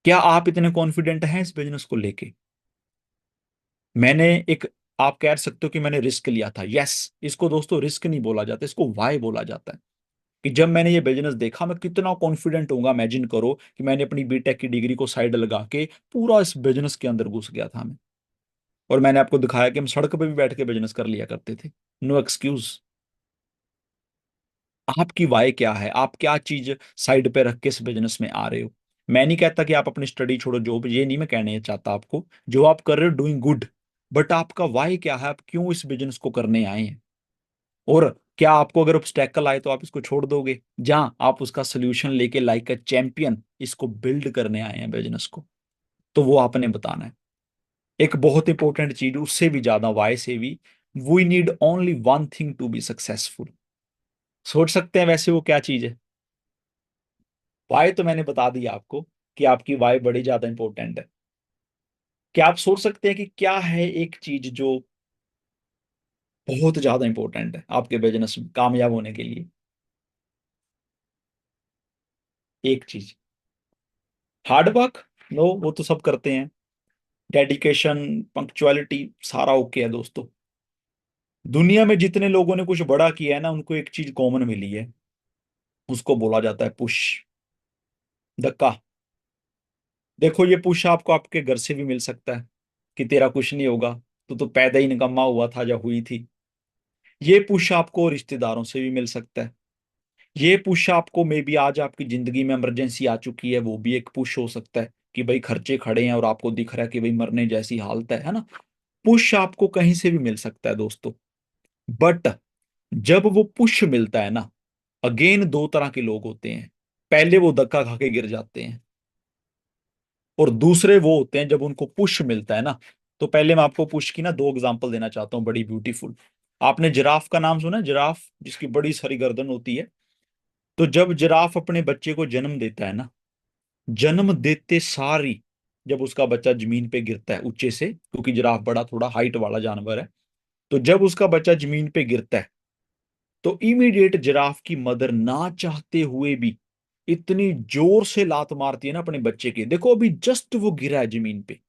क्या आप इतने कॉन्फिडेंट हैं इस बिजनेस को लेके? मैंने एक, आप कह सकते हो कि मैंने रिस्क लिया था। यस, इसको दोस्तों रिस्क नहीं बोला जाता, इसको वाई बोला जाता है। कि जब मैंने ये बिजनेस देखा मैं कितना कॉन्फिडेंट होऊंगा, इमेजिन करो कि मैंने अपनी बीटेक की डिग्री को साइड लगा के पूरा इस बिजनेस के अंदर घुस गया था मैं। और मैंने आपको दिखाया कि हम सड़क पे भी बैठ के बिजनेस कर लिया करते थे। No excuse. आपकी वाय क्या है, आप क्या चीज साइड पे रख के इस बिजनेस में आ रहे हो। मैं नहीं कहता कि आप अपनी स्टडी छोड़ो, जॉब, ये नहीं मैं कहने चाहता आपको। जो आप कर रहे हो डूइंग गुड, बट आपका वाय क्या है, आप क्यों इस बिजनेस को करने आए हैं। और क्या आपको अगर ऑब्स्टेकल आए तो आप इसको छोड़ दोगे, जहां आप उसका सोल्यूशन लेके लाइक अ चैंपियन इसको बिल्ड करने आए हैं बिजनेस को, तो वो आपने बताना है। एक बहुत इंपॉर्टेंट चीज उससे भी ज्यादा, वाई से भी, we need only one thing to be successful. सोच सकते हैं वैसे वो क्या चीज है। वाई तो मैंने बता दिया आपको कि आपकी वाई बड़ी ज्यादा इंपॉर्टेंट है। क्या आप सोच सकते हैं कि क्या है एक चीज जो बहुत ज्यादा इंपॉर्टेंट है आपके बिजनेस में कामयाब होने के लिए। एक चीज, हार्ड वर्क। नो, वो तो सब करते हैं। डेडिकेशन, पंक्चुअलिटी, सारा ओके है दोस्तों। दुनिया में जितने लोगों ने कुछ बड़ा किया है ना, उनको एक चीज कॉमन मिली है, उसको बोला जाता है पुश, धक्का। देखो ये पुश आपको आपके घर से भी मिल सकता है कि तेरा कुछ नहीं होगा, तो पैदा ही निकम्मा हुआ था जब हुई थी। ये पुश आपको रिश्तेदारों से भी मिल सकता है। ये पुश आपको मे बी आज आपकी जिंदगी में इमरजेंसी आ चुकी है, वो भी एक पुश हो सकता है कि भाई खर्चे खड़े हैं और आपको दिख रहा है कि भाई मरने जैसी हालत है ना। पुश आपको कहीं से भी मिल सकता है दोस्तों। बट जब वो पुश मिलता है ना, अगेन दो तरह के लोग होते हैं। पहले वो धक्का खा के गिर जाते हैं, और दूसरे वो होते हैं जब उनको पुश मिलता है ना। तो पहले मैं आपको पुश की ना दो एग्जांपल देना चाहता हूँ, बड़ी ब्यूटीफुल। आपने जिराफ का नाम सुना है, जिराफ जिसकी बड़ी सारी गर्दन होती है। तो जब जिराफ अपने बच्चे को जन्म देता है ना, जन्म देते सारी, जब उसका बच्चा जमीन पे गिरता है ऊंचे से, क्योंकि जिराफ बड़ा थोड़ा हाइट वाला जानवर है, तो जब उसका बच्चा जमीन पे गिरता है, तो इमीडिएट जिराफ की मदर ना चाहते हुए भी इतनी जोर से लात मारती है ना अपने बच्चे के। देखो अभी जस्ट वो गिरा है जमीन पे,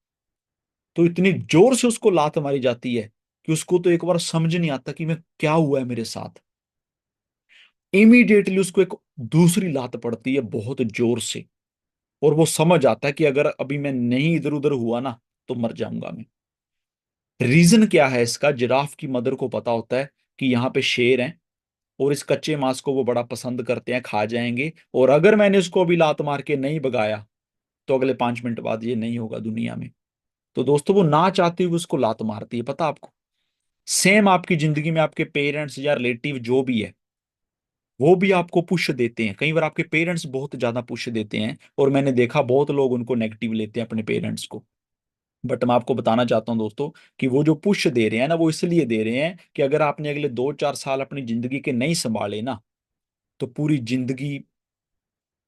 तो इतनी जोर से उसको लात मारी जाती है कि उसको तो एक बार समझ नहीं आता कि मैं क्या हुआ है मेरे साथ। इमीडिएटली उसको एक दूसरी लात पड़ती है बहुत जोर से, और वो समझ आता है कि अगर अभी मैं नहीं इधर उधर हुआ ना, तो मर जाऊंगा मैं। रीजन क्या है इसका, जिराफ की मदर को पता होता है कि यहाँ पे शेर हैं, और इस कच्चे मांस को वो बड़ा पसंद करते हैं, खा जाएंगे, और अगर मैंने उसको अभी लात मार के नहीं भगाया, तो अगले 5 मिनट बाद ये नहीं होगा दुनिया में। तो दोस्तों वो ना चाहते हुए उसको लात मारती है, पता आपको। सेम आपकी जिंदगी में आपके पेरेंट्स या रिलेटिव जो भी है, वो भी आपको पुश देते हैं। कई बार आपके पेरेंट्स बहुत ज्यादा पुश देते हैं, और मैंने देखा बहुत लोग उनको नेगेटिव लेते हैं अपने पेरेंट्स को। बट मैं आपको बताना चाहता हूं दोस्तों कि वो जो पुश दे रहे हैं ना, वो इसलिए दे रहे हैं कि अगर आपने अगले 2-4 साल अपनी जिंदगी के नहीं संभाले ना, तो पूरी जिंदगी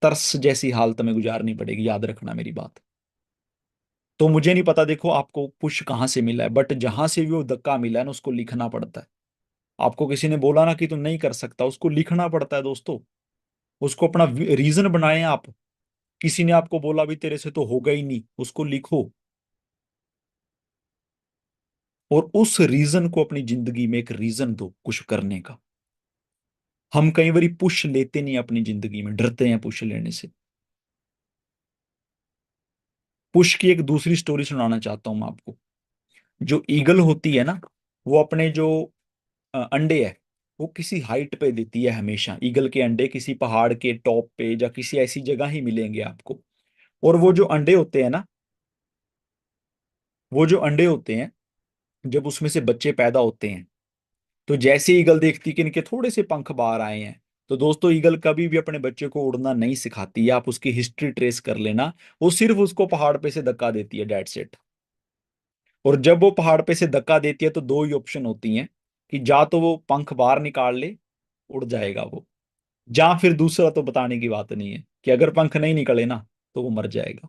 तरस जैसी हालत में गुजारनी पड़ेगी, याद रखना मेरी बात। तो मुझे नहीं पता देखो आपको पुश कहाँ से मिला है, बट जहां से भी वो धक्का मिला है ना, उसको लिखना पड़ता है। आपको किसी ने बोला ना कि तुम नहीं कर सकता, उसको लिखना पड़ता है दोस्तों। उसको अपना रीजन बनाए आप। किसी ने आपको बोला भी तेरे से तो होगा ही नहीं, उसको लिखो, और उस रीजन को अपनी जिंदगी में एक रीजन दो कुछ करने का। हम कई बार पुश लेते नहीं अपनी जिंदगी में, डरते हैं पुश लेने से। पुश की एक दूसरी स्टोरी सुनाना चाहता हूं मैं आपको। जो ईगल होती है ना, वो अपने जो अंडे है, वो किसी हाइट पे देती है हमेशा। ईगल के अंडे किसी पहाड़ के टॉप पे या किसी ऐसी जगह ही मिलेंगे आपको। और वो जो अंडे होते हैं ना, वो जो अंडे होते हैं, जब उसमें से बच्चे पैदा होते हैं, तो जैसे ईगल देखती कि इनके थोड़े से पंख बाहर आए हैं, तो दोस्तों ईगल कभी भी अपने बच्चे को उड़ना नहीं सिखाती है। आप उसकी हिस्ट्री ट्रेस कर लेना, वो सिर्फ उसको पहाड़ पे से धक्का देती है, डेट सेट। और जब वो पहाड़ पे से धक्का देती है, तो दो ही ऑप्शन होती हैं कि जा तो वो पंख बाहर निकाल ले, उड़ जाएगा वो, या फिर दूसरा तो बताने की बात नहीं है कि अगर पंख नहीं निकले ना, तो वो मर जाएगा।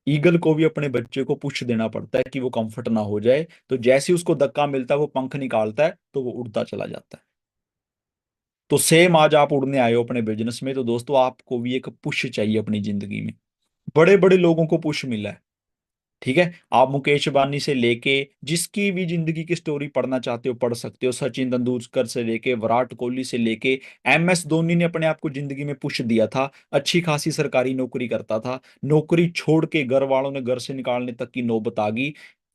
ईगल को भी अपने बच्चे को पुश देना पड़ता है कि वो कंफर्ट ना हो जाए, तो जैसे ही उसको धक्का मिलता है वो पंख निकालता है, तो वो उड़ता चला जाता है। तो सेम आज आप उड़ने आए हो अपने बिजनेस में, तो दोस्तों आपको भी एक पुश चाहिए अपनी जिंदगी में। बड़े बड़े लोगों को पुश मिला है, ठीक है। आप मुकेश अंबानी से लेके जिसकी भी जिंदगी की स्टोरी पढ़ना चाहते हो पढ़ सकते हो। सचिन तेंदुलकर से लेके विराट कोहली से लेके MS धोनी ने अपने आप को जिंदगी में पुश दिया था। अच्छी खासी सरकारी नौकरी करता था, नौकरी छोड़ के घर वालों ने घर से निकालने तक की नौबत आ गई,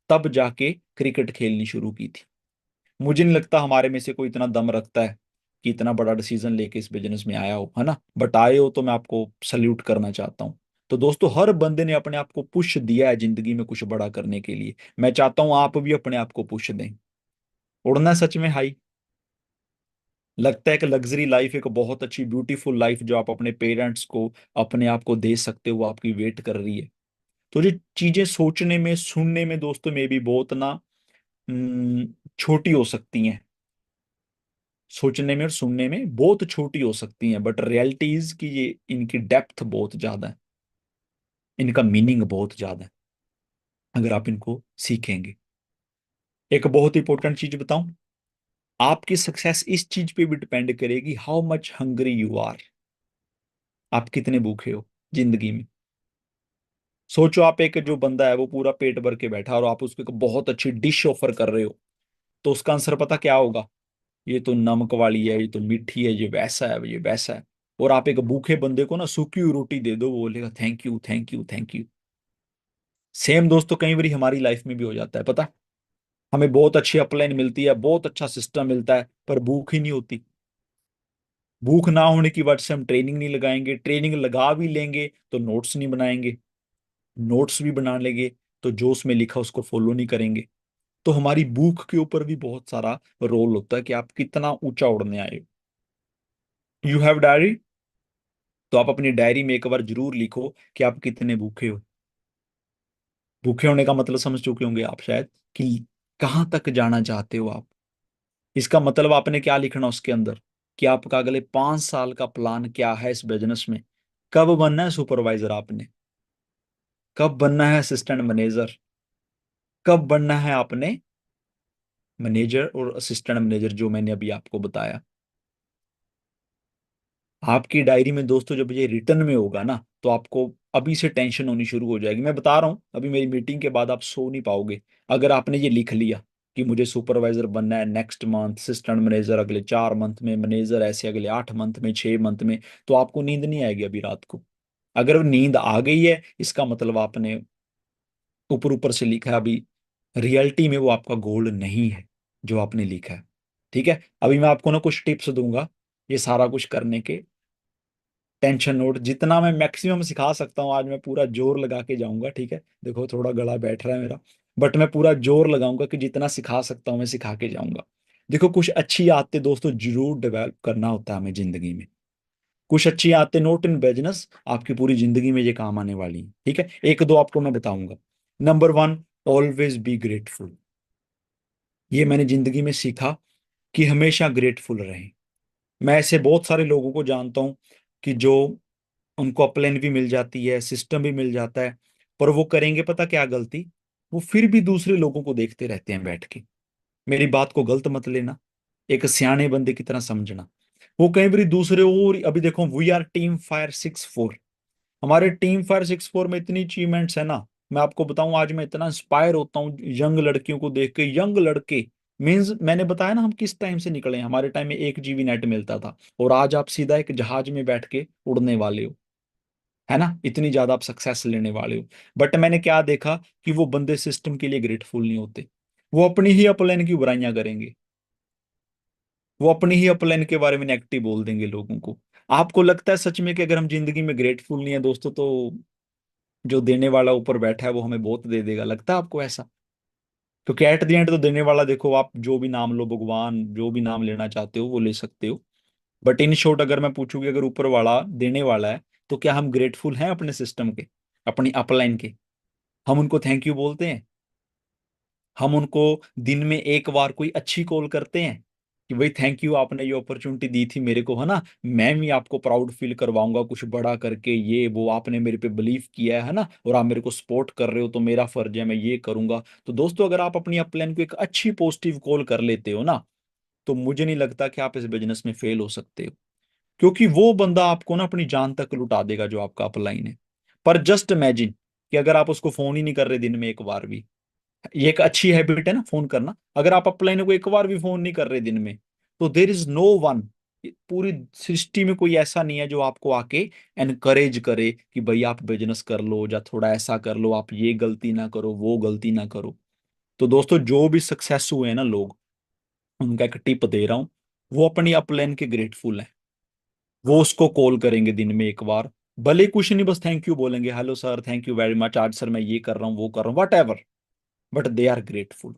तब जाके क्रिकेट खेलनी शुरू की थी। मुझे नहीं लगता हमारे में से कोई इतना दम रखता है कि इतना बड़ा डिसीजन लेके इस बिजनेस में आया हो, है ना, बट आए हो तो मैं आपको सल्यूट करना चाहता हूँ। तो दोस्तों, हर बंदे ने अपने आप को पुश दिया है जिंदगी में कुछ बड़ा करने के लिए। मैं चाहता हूं आप भी अपने आप को पुश दें। उड़ना सच में हाई लगता है कि लग्जरी लाइफ एक बहुत अच्छी ब्यूटीफुल लाइफ जो आप अपने पेरेंट्स को, अपने आप को दे सकते हो, वो आपकी वेट कर रही है। तो ये चीजें सोचने में, सुनने में दोस्तों में भी बहुत ना छोटी हो सकती हैं, सोचने में और सुनने में बहुत छोटी हो सकती हैं, बट रियलिटी इज कि ये इनकी डेप्थ बहुत ज्यादा है, इनका मीनिंग बहुत ज्यादा है अगर आप इनको सीखेंगे। एक बहुत इंपॉर्टेंट चीज बताऊं, आपकी सक्सेस इस चीज पे भी डिपेंड करेगी, how much hungry you are. आप कितने भूखे हो जिंदगी में। सोचो, आप एक जो बंदा है वो पूरा पेट भर के बैठा और आप उसको एक बहुत अच्छी डिश ऑफर कर रहे हो, तो उसका आंसर पता क्या होगा? ये तो नमक वाली है, ये तो मीठी है, ये वैसा है, ये वैसा है। और आप एक भूखे बंदे को ना सूखी हुई रोटी दे दो, वो बोलेगा thank you thank you thank you. Same दोस्तों कई बार हमारी लाइफ में भी हो जाता है, पता। हमें बहुत अच्छी अपलाइन मिलती है, बहुत अच्छा सिस्टम मिलता है, पर भूख ही नहीं होती। भूख ना होने की वजह से हम ट्रेनिंग नहीं लगाएंगे, ट्रेनिंग लगा भी लेंगे तो नोट्स नहीं बनाएंगे, नोट्स भी बना लेंगे तो जो उसमें लिखा उसको फॉलो नहीं करेंगे। तो हमारी भूख के ऊपर भी बहुत सारा रोल होता है कि आप कितना ऊंचा उड़ने आए हो। यू हैव डायरी, तो आप अपनी डायरी में एक बार जरूर लिखो कि आप कितने भूखे हो। भूखे होने का मतलब समझ चुके होंगे आप शायद, कि कहाँ तक जाना चाहते हो आप। इसका मतलब आपने क्या लिखना उसके अंदर, कि आपका अगले 5 साल का प्लान क्या है इस बिजनेस में। कब बनना है सुपरवाइजर आपने, कब बनना है असिस्टेंट मैनेजर, कब बनना है आपने मैनेजर और असिस्टेंट मैनेजर जो मैंने अभी आपको बताया। आपकी डायरी में दोस्तों जब ये रिटर्न में होगा ना, तो आपको अभी से टेंशन होनी शुरू हो जाएगी। मैं बता रहा हूँ, अभी मेरी मीटिंग के बाद आप सो नहीं पाओगे। अगर आपने ये लिख लिया कि मुझे सुपरवाइजर बनना है नेक्स्ट मंथ, असिस्टेंट मैनेजर अगले 4 मंथ में, मैनेजर ऐसे अगले 8 मंथ में, 6 मंथ में, तो आपको नींद नहीं आएगी अभी रात को। अगर नींद आ गई है, इसका मतलब आपने ऊपर ऊपर से लिखा है, अभी रियलिटी में वो आपका गोल नहीं है जो आपने लिखा है। ठीक है, अभी मैं आपको ना कुछ टिप्स दूंगा ये सारा कुछ करने के। टेंशन नोट जितना मैं मैक्सिमम सिखा सकता हूँ, आज मैं पूरा जोर लगा के जाऊंगा। ठीक है, देखो थोड़ा गला बैठ रहा है मेरा, बट मैं पूरा जोर लगाऊंगा कि जितना सिखा सकता हूँ मैं सिखा के जाऊंगा। देखो, कुछ अच्छी आदतें दोस्तों जरूर डेवलप करना होता है हमें जिंदगी में। कुछ अच्छी आदतें नोट इन बिजनेस आपकी पूरी जिंदगी में ये काम आने वाली है। ठीक है, एक दो आपको मैं बताऊंगा। Number 1, always be grateful. ये मैंने जिंदगी में सीखा कि हमेशा ग्रेटफुल रहें। मैं ऐसे बहुत सारे लोगों को जानता हूँ कि जो उनको अपलाइन भी मिल जाती है, सिस्टम भी मिल जाता है, पर वो करेंगे पता क्या गलती, वो फिर भी दूसरे लोगों को देखते रहते हैं बैठ के। मेरी बात को गलत मत लेना, एक सियाने बंदे की तरह समझना। वो कई बार दूसरे, और अभी देखो वी आर टीम फायर 6-4, हमारे टीम फायर 6-4 में इतनी अचीवमेंट्स है ना। मैं आपको बताऊं, आज मैं इतना इंस्पायर होता हूँ यंग लड़कियों को देख के। यंग लड़के मीन्स, मैंने बताया ना हम किस टाइम से निकले हैं, हमारे टाइम में 1 GB नेट मिलता था, और आज आप सीधा एक जहाज में बैठ के उड़ने वाले हो, है ना, इतनी ज्यादा आप सक्सेस लेने वाले हो। बट मैंने क्या देखा कि वो बंदे सिस्टम के लिए ग्रेटफुल नहीं होते। वो अपनी ही अपलाइन की बुराइयां करेंगे, वो अपनी ही अपलाइन के बारे में नेगेटिव बोल देंगे लोगों को। आपको लगता है सच में कि अगर हम जिंदगी में ग्रेटफुल नहीं है दोस्तों, तो जो देने वाला ऊपर बैठा है वो हमें बहुत दे देगा? लगता है आपको ऐसा? क्योंकि एट द एंड तो देने वाला, देखो आप जो भी नाम लो, भगवान जो भी नाम लेना चाहते हो वो ले सकते हो, बट इन शॉर्ट अगर मैं पूछूं कि अगर ऊपर वाला देने वाला है, तो क्या हम ग्रेटफुल हैं अपने सिस्टम के, अपनी अपलाइन के? हम उनको थैंक यू बोलते हैं? हम उनको दिन में एक बार कोई अच्छी कॉल करते हैं कि भाई थैंक यू, आपने ये अपॉर्चुनिटी दी थी मेरे को, है ना, मैं भी आपको प्राउड फील करवाऊंगा कुछ बड़ा करके, ये वो आपने मेरे पे बिलीव किया है ना, और आप मेरे को सपोर्ट कर रहे हो, तो मेरा फर्ज है मैं ये करूंगा। तो दोस्तों, अगर आप अपनी अपलाइन को एक अच्छी पॉजिटिव कॉल कर लेते हो ना, तो मुझे नहीं लगता कि आप इस बिजनेस में फेल हो सकते हो। क्योंकि वो बंदा आपको ना अपनी जान तक लुटा देगा जो आपका अपलाइन है। पर जस्ट इमेजिन कि अगर आप उसको फोन ही नहीं कर रहे दिन में एक बार भी, ये एक अच्छी हैबिट है ना फोन करना, अगर आप अपलाइन को एक बार भी फोन नहीं कर रहे दिन में, तो देर इज नो वन, पूरी सृष्टि में कोई ऐसा नहीं है जो आपको आके एनकरेज करे कि भाई आप बिजनेस कर लो, या थोड़ा ऐसा कर लो, आप ये गलती ना करो, वो गलती ना करो। तो दोस्तों, जो भी सक्सेस हुए हैं ना लोग, उनका एक टिप दे रहा हूं, वो अपनी अपलाइन के ग्रेटफुल हैं। वो उसको कॉल करेंगे दिन में एक बार, भले कुछ नहीं, बस थैंक यू बोलेंगे, hello sir, thank you very much, आज सर मैं ये कर रहा हूँ वो कर रहा हूँ, whatever, but they are grateful.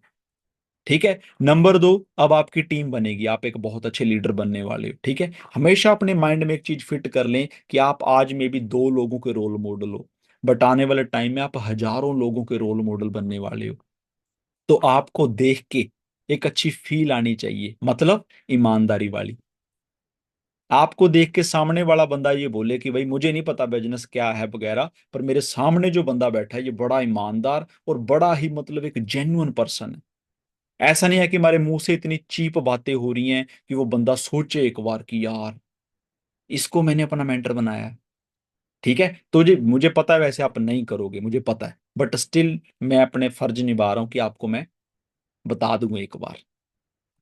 ठीक है। नंबर दो, अब आपकी टीम बनेगी, आप एक बहुत अच्छे लीडर बनने वाले हो। ठीक है। हमेशा अपने माइंड में एक चीज फिट कर लें कि आप आज में भी दो लोगों के रोल मॉडल हो, बट आने वाले टाइम में आप हजारों लोगों के रोल मॉडल बनने वाले हो। तो आपको देख के एक अच्छी फील आनी चाहिए, मतलब ईमानदारी वाली। आपको देख के सामने वाला बंदा ये बोले कि भाई मुझे नहीं पता बिजनेस क्या है वगैरह, पर मेरे सामने जो बंदा बैठा है ये बड़ा ईमानदार और बड़ा ही मतलब एक जेन्युइन पर्सन है। ऐसा नहीं है कि हमारे मुंह से इतनी चीप बातें हो रही हैं कि वो बंदा सोचे एक बार कि यार इसको मैंने अपना मेंटर बनाया है। ठीक है। तो जी मुझे पता है वैसे आप नहीं करोगे, मुझे पता है, बट स्टिल मैं अपने फर्ज निभा रहा हूं कि आपको मैं बता दूंगा एक बार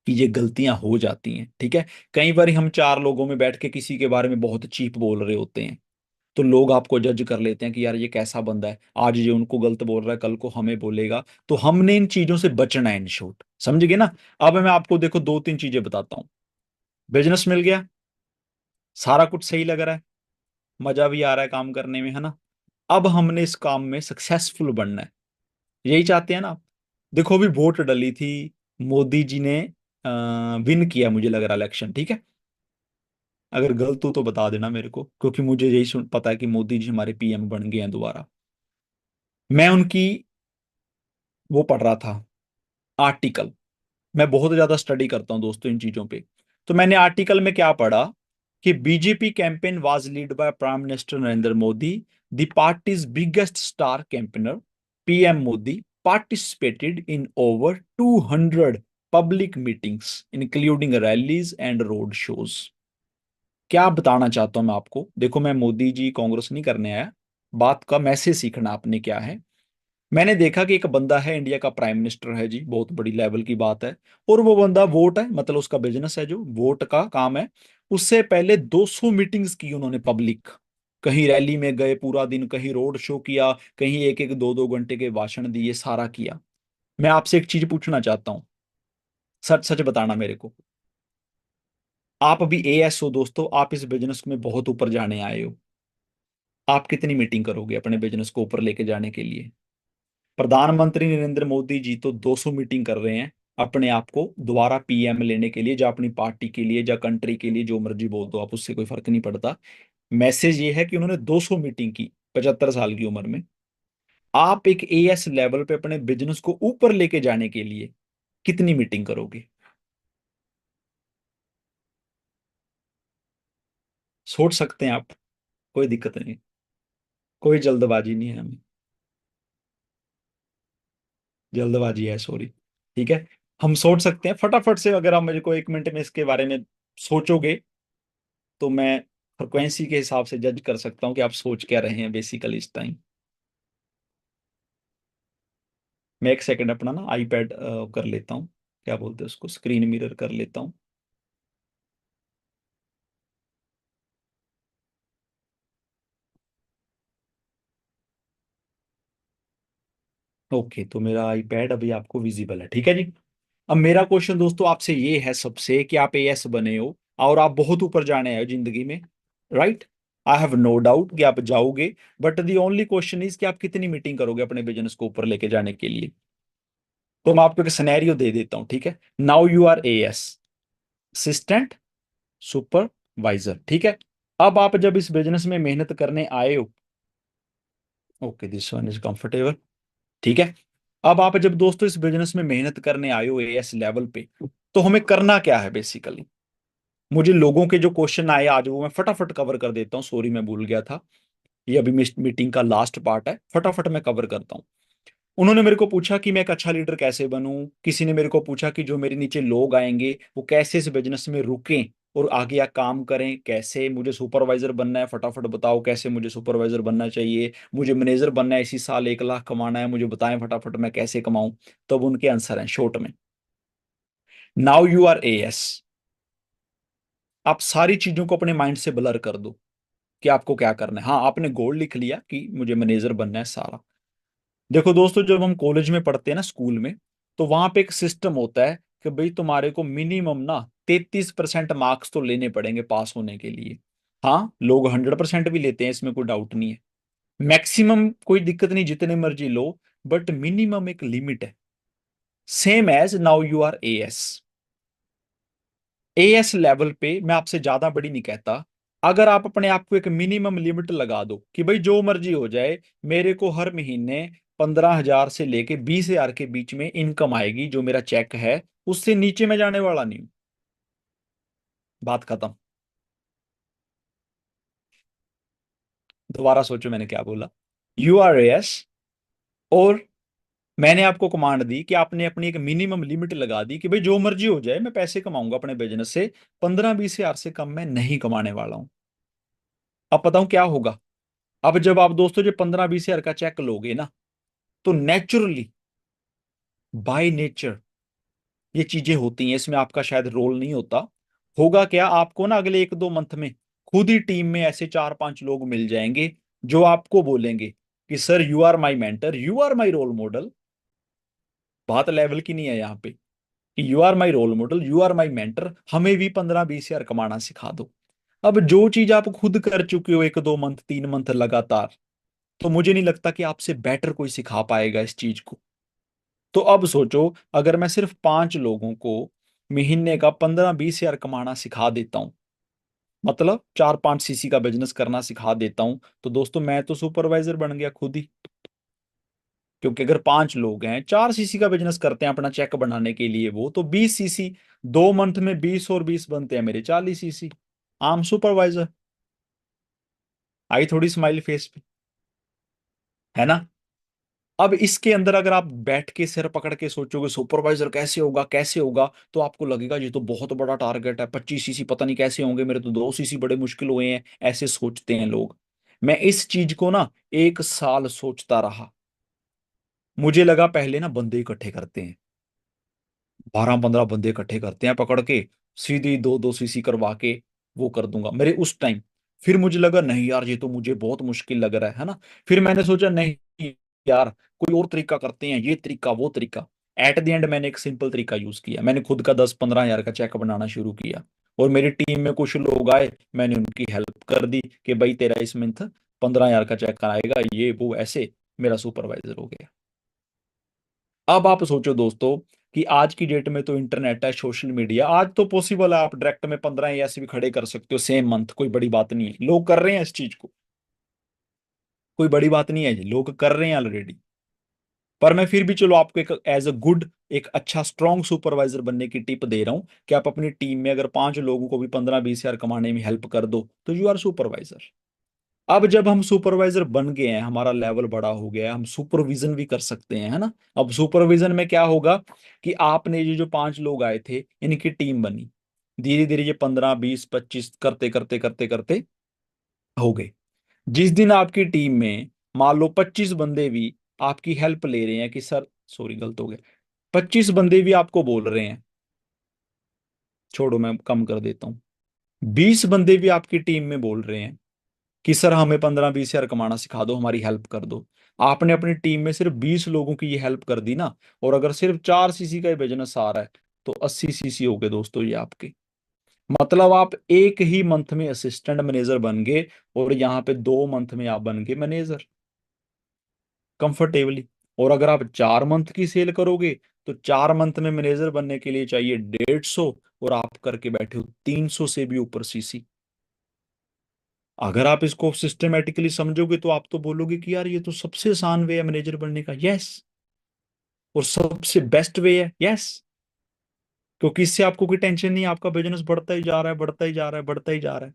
कि ये गलतियां हो जाती हैं। ठीक है। कई बार हम चार लोगों में बैठ के किसी के बारे में बहुत चीप बोल रहे होते हैं, तो लोग आपको जज कर लेते हैं कि यार ये कैसा बंदा है, आज ये उनको गलत बोल रहा है कल को हमें बोलेगा। तो हमने इन चीजों से बचना है, इन शॉर्ट, समझ गए ना। अब मैं आपको देखो दो तीन चीजें बताता हूँ। बिजनेस मिल गया, सारा कुछ सही लग रहा है, मजा भी आ रहा है काम करने में, है ना। अब हमने इस काम में सक्सेसफुल बनना है, यही चाहते हैं ना आप। देखो अभी वोट डली थी, मोदी जी ने विन किया मुझे लग रहा इलेक्शन। ठीक है। अगर गलत हो तो बता देना मेरे को, क्योंकि मुझे यही सुन पता है कि मोदी जी हमारे पीएम बन गए हैं दोबारा। मैं उनकी वो पढ़ रहा था आर्टिकल। मैं बहुत ज्यादा स्टडी करता हूँ दोस्तों इन चीजों पे। तो मैंने आर्टिकल में क्या पढ़ा कि BJP campaign was lead by prime minister Narendra Modi, the parties biggest star campaigner PM Modi participated in over 200 public meetings including rallies and road shows। क्या बताना चाहता हूं मैं आपको, देखो मैं मोदी जी कांग्रेस नहीं करने आया, बात का मैसेज सीखना आपने क्या है। मैंने देखा कि एक बंदा है, इंडिया का प्राइम मिनिस्टर है जी, बहुत बड़ी लेवल की बात है, और वो बंदा वोट है, मतलब उसका बिजनेस है जो वोट का काम है। उससे पहले 200 मीटिंग्स की उन्होंने पब्लिक, कहीं रैली में गए पूरा दिन, कहीं रोड शो किया, कहीं एक एक दो दो घंटे के भाषण दिए, सारा किया। मैं आपसे एक चीज पूछना चाहता हूँ, सच सच बताना मेरे को। आप अभी एएस हो दोस्तों, आप इस बिजनेस में बहुत ऊपर जाने आए हो, आप कितनी मीटिंग करोगे अपने बिजनेस को ऊपर लेके जाने के लिए। प्रधानमंत्री नरेंद्र मोदी जी तो 200 मीटिंग कर रहे हैं अपने आप को दोबारा पीएम लेने के लिए, या अपनी पार्टी के लिए, या कंट्री के लिए, जो मर्जी बोल दो आप, उससे कोई फर्क नहीं पड़ता। मैसेज ये है कि उन्होंने 200 मीटिंग की 75 साल की उम्र में। आप एक एएस लेवल पे अपने बिजनेस को ऊपर लेके जाने के लिए कितनी मीटिंग करोगे। सोच सकते हैं आप, कोई दिक्कत नहीं, कोई जल्दबाजी नहीं है हमें, जल्दबाजी है सॉरी। ठीक है। हम सोच सकते हैं फटाफट से, अगर आप मेरे को 1 मिनट में इसके बारे में सोचोगे तो मैं फ्रिक्वेंसी के हिसाब से जज कर सकता हूँ कि आप सोच क्या रहे हैं बेसिकली इस टाइम। मैं एक सेकंड अपना ना आईपैड कर लेता हूँ, क्या बोलते हैं उसको, स्क्रीन मिरर कर लेता हूँ। ओके, तो मेरा आईपैड अभी आपको विजिबल है, ठीक है जी। अब मेरा क्वेश्चन दोस्तों आपसे ये है सबसे कि आप एएस बने हो और आप बहुत ऊपर जाने आए हो जिंदगी में, right. I have no doubt कि आप जाओगे, but the only question is कि आप कितनी मीटिंग करोगे अपने बिजनेस को ऊपर लेके जाने के लिए। तो मैं आपको एक सिनेरियो दे देता हूँ, ठीक है। Now you are AS assistant supervisor, ठीक है। अब आप जब इस बिजनेस में मेहनत करने आए हो, okay this one is comfortable, ठीक है। अब आप जब दोस्तों इस बिजनेस में मेहनत करने आए हो एएस लेवल पे, तो हमें करना क्या है बेसिकली। मुझे लोगों के जो क्वेश्चन आए आज वो मैं फटाफट कवर कर देता हूँ, सॉरी मैं भूल गया था। ये अभी मीटिंग का लास्ट पार्ट है, फटाफट मैं कवर करता हूँ। उन्होंने मेरे को पूछा कि मैं एक अच्छा लीडर कैसे बनूं, किसी ने मेरे को पूछा कि जो मेरे नीचे लोग आएंगे वो कैसे इस बिजनेस में रुकें और आगे या काम करें कैसे, मुझे सुपरवाइजर बनना है, फटाफट बताओ कैसे मुझे सुपरवाइजर बनना चाहिए, मुझे मैनेजर बनना है, इसी साल 1 लाख कमाना है, मुझे बताएं फटाफट मैं कैसे कमाऊं। तब उनके आंसर हैं शॉर्ट में, नाउ यू आर एएस। आप सारी चीजों को अपने माइंड से ब्लर कर दो कि आपको क्या करना है। हाँ आपने गोल लिख लिया कि मुझे मैनेजर बनना है सारा। देखो दोस्तों जब हम कॉलेज में पढ़ते हैं ना, स्कूल में, तो वहां पे एक सिस्टम होता है कि भाई तुम्हारे को मिनिमम ना 33% मार्क्स तो लेने पड़ेंगे पास होने के लिए। हाँ, लोग 100% भी लेते हैं, इसमें कोई डाउट नहीं है। मैक्सिमम कोई दिक्कत नहीं, जितने मर्जी लो, बट मिनिमम एक लिमिट है। Same as now you are AS. AS level पे मैं आपसे ज्यादा बड़ी नहीं कहता। अगर आप अपने आप को एक मिनिमम लिमिट लगा दो कि भाई जो मर्जी हो जाए, मेरे को हर महीने 15,000 से लेके 20,000 के बीच में इनकम आएगी, जो मेरा चेक है उससे नीचे मैं जाने वाला नहीं हूं। बात खत्म। दोबारा सोचो मैंने क्या बोला। यू आर एएस, और मैंने आपको कमांड दी कि आपने अपनी एक मिनिमम लिमिट लगा दी कि भाई जो मर्जी हो जाए, मैं पैसे कमाऊंगा अपने बिजनेस से, 15-20 हजार से कम मैं नहीं कमाने वाला हूं। अब बताऊं क्या होगा। अब जब आप दोस्तों जो 15-20 हजार का चेक लोगे ना, तो नेचुरली, बाय नेचर, ये चीजें होती हैं, इसमें आपका शायद रोल नहीं होता। होगा क्या, आपको ना अगले 1-2 मंथ में खुद ही टीम में ऐसे 4-5 लोग मिल जाएंगे जो आपको बोलेंगे कि sir you are my mentor, you are my role model. बात लेवल की नहीं है यहाँ पे, कि you are my role model, you are my mentor, हमें भी 15-20 हजार कमाना सिखा दो। अब जो चीज आप खुद कर चुके हो 1-2 मंथ 3 मंथ लगातार, तो मुझे नहीं लगता कि आपसे बेटर कोई सिखा पाएगा इस चीज को। तो अब सोचो, अगर मैं सिर्फ 5 लोगों को महीने का 15-20 हजार कमाना सिखा देता हूं, मतलब 4-5 सीसी का बिजनेस करना सिखा देता हूं, तो दोस्तों मैं तो सुपरवाइजर बन गया खुद ही। क्योंकि अगर 5 लोग हैं, 4 सीसी का बिजनेस करते हैं अपना चेक बनाने के लिए, वो तो 20 सीसी, 2 मंथ में 20 और 20 बनते हैं मेरे 40 सीसी। आम सुपरवाइजर। आई थोड़ी स्माइल फेस पे, है ना। अब इसके अंदर अगर आप बैठ के सिर पकड़ के सोचोगे सुपरवाइजर कैसे होगा कैसे होगा, तो आपको लगेगा ये तो बहुत बड़ा टारगेट है, 25 सीसी पता नहीं कैसे होंगे, मेरे तो 2 सीसी बड़े मुश्किल हुए हैं, ऐसे सोचते हैं लोग। मैं इस चीज को ना 1 साल सोचता रहा। मुझे लगा पहले ना बंदे इकट्ठे करते हैं, 12-15 बंदे इकट्ठे करते हैं पकड़ के, सीधी 2-2 सीसी करवा के वो कर दूंगा मेरे उस टाइम। फिर मुझे लगा नहीं यार, ये तो मुझे बहुत मुश्किल लग रहा है ना। फिर मैंने सोचा नहीं यार, कोई और तरीका करते हैं, ये तरीका वो तरीका। एट द एंड मैंने एक सिंपल तरीका यूज किया, मैंने खुद का 10-15 हजार का चेक बनाना शुरू किया। और मेरी टीम में कुछ लोग आए, मैंने उनकी हेल्प कर दी कि भाई तेरा इस मंथ 15 हजार का चेक आएगा, ये वो ऐसे। मेरा सुपरवाइजर हो गया। अब आप सोचो दोस्तों कि आज की डेट में तो इंटरनेट है, सोशल मीडिया, आज तो पॉसिबल है आप डायरेक्ट में 15 ऐसे भी खड़े कर सकते हो सेम मंथ, कोई बड़ी बात नहीं है, लोग कर रहे हैं इस चीज को। कोई बड़ी बात नहीं है जी, लोग कर रहे हैं ऑलरेडी। पर मैं फिर भी चलो आपको एक एज अ गुड, एक अच्छा स्ट्रॉन्ग सुपरवाइजर बनने की टिप दे रहा हूं कि आप अपनी टीम में अगर 5 लोगों को भी 15-20 हजार कमाने में हेल्प कर दो, तो यू आर सुपरवाइजर। अब जब हम सुपरवाइजर बन गए हैं, हमारा लेवल बड़ा हो गया है, हम सुपरविजन भी कर सकते हैं, है ना। अब सुपरविजन में क्या होगा कि आपने ये जो 5 लोग आए थे, इनकी टीम बनी, धीरे धीरे ये 15-20-25 करते करते करते करते हो गए। जिस दिन आपकी टीम में मान लो 25 बंदे भी आपकी हेल्प ले रहे हैं कि सर, सॉरी गलत हो गया, 25 बंदे भी आपको बोल रहे हैं, छोड़ो मैं कम कर देता हूँ, 20 बंदे भी आपकी टीम में बोल रहे हैं कि सर हमें 15-20 हजार कमाना सिखा दो, हमारी हेल्प कर दो। आपने अपनी टीम में सिर्फ 20 लोगों की ये हेल्प कर दी ना, और अगर सिर्फ 4 सीसी का ही बिजनेस आ रहा है, तो 80 सीसी हो गए दोस्तों ये आपके। मतलब आप एक ही मंथ में असिस्टेंट मैनेजर बन गए, और यहाँ पे 2 मंथ में आप बन गए मैनेजर कंफर्टेबली। और अगर आप 4 मंथ की सेल करोगे, तो 4 मंथ में मैनेजर बनने के लिए चाहिए 150, और आप करके बैठे हो 300 से भी ऊपर सीसी। अगर आप इसको सिस्टमेटिकली समझोगे, तो आप तो बोलोगे कि यार ये तो सबसे आसान वे है मैनेजर बनने का, यस। और सबसे बेस्ट वे है, यस। क्योंकि इससे आपको कोई टेंशन नहीं है, आपका बिजनेस बढ़ता ही जा रहा है, बढ़ता ही जा रहा है, बढ़ता ही जा रहा है।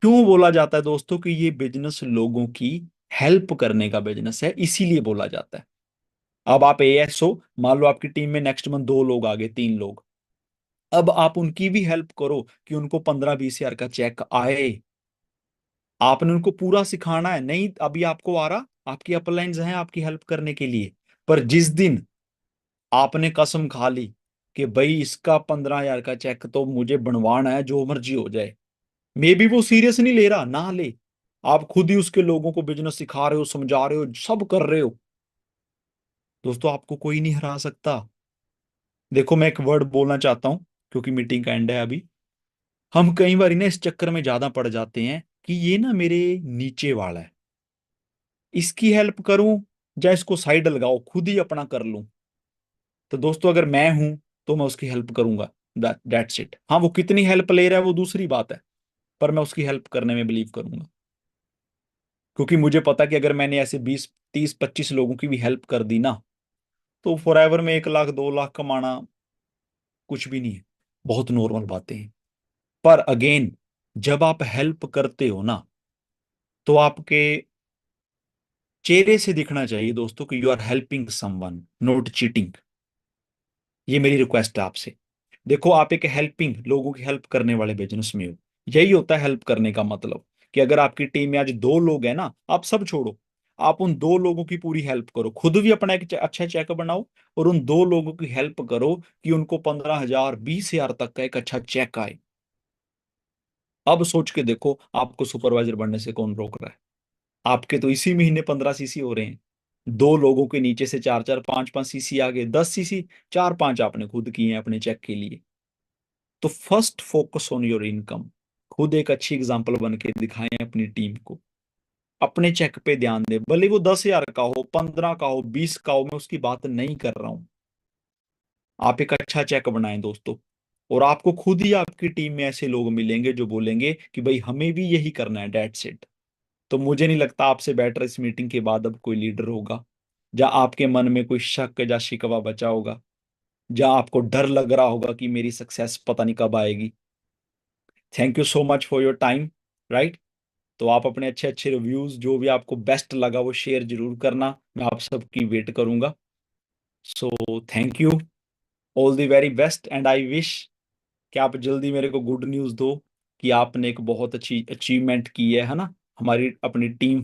क्यों बोला जाता है दोस्तों कि ये बिजनेस लोगों की हेल्प करने का बिजनेस है, इसीलिए बोला जाता है। अब आप एएस हो, मान लो आपकी टीम में नेक्स्ट मंथ 2 लोग आ गए, 3 लोग, अब आप उनकी भी हेल्प करो कि उनको 15-20 हजार का चेक आए। आपने उनको पूरा सिखाना है, नहीं अभी आपको आ रहा, आपकी अपलाइंस हैं आपकी हेल्प करने के लिए। पर जिस दिन आपने कसम खा ली कि भाई इसका 15 हजार का चेक तो मुझे बनवाना है, जो मर्जी हो जाए, मे बी वो सीरियस नहीं ले रहा, ना ले, आप खुद ही उसके लोगों को बिजनेस सिखा रहे हो, समझा रहे हो, सब कर रहे हो, दोस्तों आपको कोई नहीं हरा सकता। देखो मैं एक वर्ड बोलना चाहता हूँ क्योंकि मीटिंग का एंड है अभी। हम कई बार ना इस चक्कर में ज्यादा पड़ जाते हैं कि ये ना मेरे नीचे वाला है, इसकी हेल्प करूं या इसको साइड लगाओ खुद ही अपना कर लूं। तो दोस्तों अगर मैं हूं तो मैं उसकी हेल्प करूंगा। That's it. हाँ वो कितनी हेल्प ले रहा है वो दूसरी बात है, पर मैं उसकी हेल्प करने में बिलीव करूंगा। क्योंकि मुझे पता कि अगर मैंने ऐसे 20 30 25 लोगों की भी हेल्प कर दी ना, तो फॉरएवर में 1 लाख 2 लाख कमाना कुछ भी नहीं है, बहुत नॉर्मल बातें हैं। पर अगेन, जब आप हेल्प करते हो ना, तो आपके चेहरे से दिखना चाहिए दोस्तों कि you are helping someone, not cheating. ये मेरी रिक्वेस्ट है आपसे। देखो आप एक हेल्पिंग, लोगों की हेल्प करने वाले बिजनेस में हो। यही होता है हेल्प करने का मतलब, कि अगर आपकी टीम में आज 2 लोग हैं ना, आप सब छोड़ो, आप उन 2 लोगों की पूरी हेल्प करो, खुद भी अपना एक अच्छा चेक बनाओ, और उन 2 लोगों की हेल्प करो कि उनको 15,000 20,000 तक का एक अच्छा चेक आए। अब सोच के देखो, आपको सुपरवाइजर बनने से कौन रोक रहा है? आपके तो इसी महीने 15 सीसी हो रहे हैं। 2 लोगों के नीचे से 4 4 5 5 सीसी आ गए, 10 सीसी, 4 5 आपने खुद किए हैं अपने चेक के लिए। तो first focus on your income. खुद एक अच्छी एग्जांपल बन के दिखाएं अपनी टीम को। अपने चेक पे ध्यान दें, भले वो 10,000 का हो, 15 का हो, 20 का हो, मैं उसकी बात नहीं कर रहा हूं। आप एक अच्छा चेक बनाएं दोस्तों, और आपको खुद ही आपकी टीम में ऐसे लोग मिलेंगे जो बोलेंगे कि भाई हमें भी यही करना है, डेट्स इट। तो मुझे नहीं लगता आपसे बेटर इस मीटिंग के बाद अब कोई लीडर होगा, या आपके मन में कोई शक या शिकवा बचा होगा, या आपको डर लग रहा होगा कि मेरी सक्सेस पता नहीं कब आएगी। Thank you so much for your time. Right. तो आप अपने अच्छे अच्छे रिव्यूज, जो भी आपको बेस्ट लगा वो शेयर जरूर करना, मैं आप सबकी वेट करूंगा। So thank you, all the very best, and I wish कि आप जल्दी मेरे को गुड न्यूज़ दो कि आपने एक बहुत अच्छी अचीवमेंट की है ना, हमारी अपनी टीम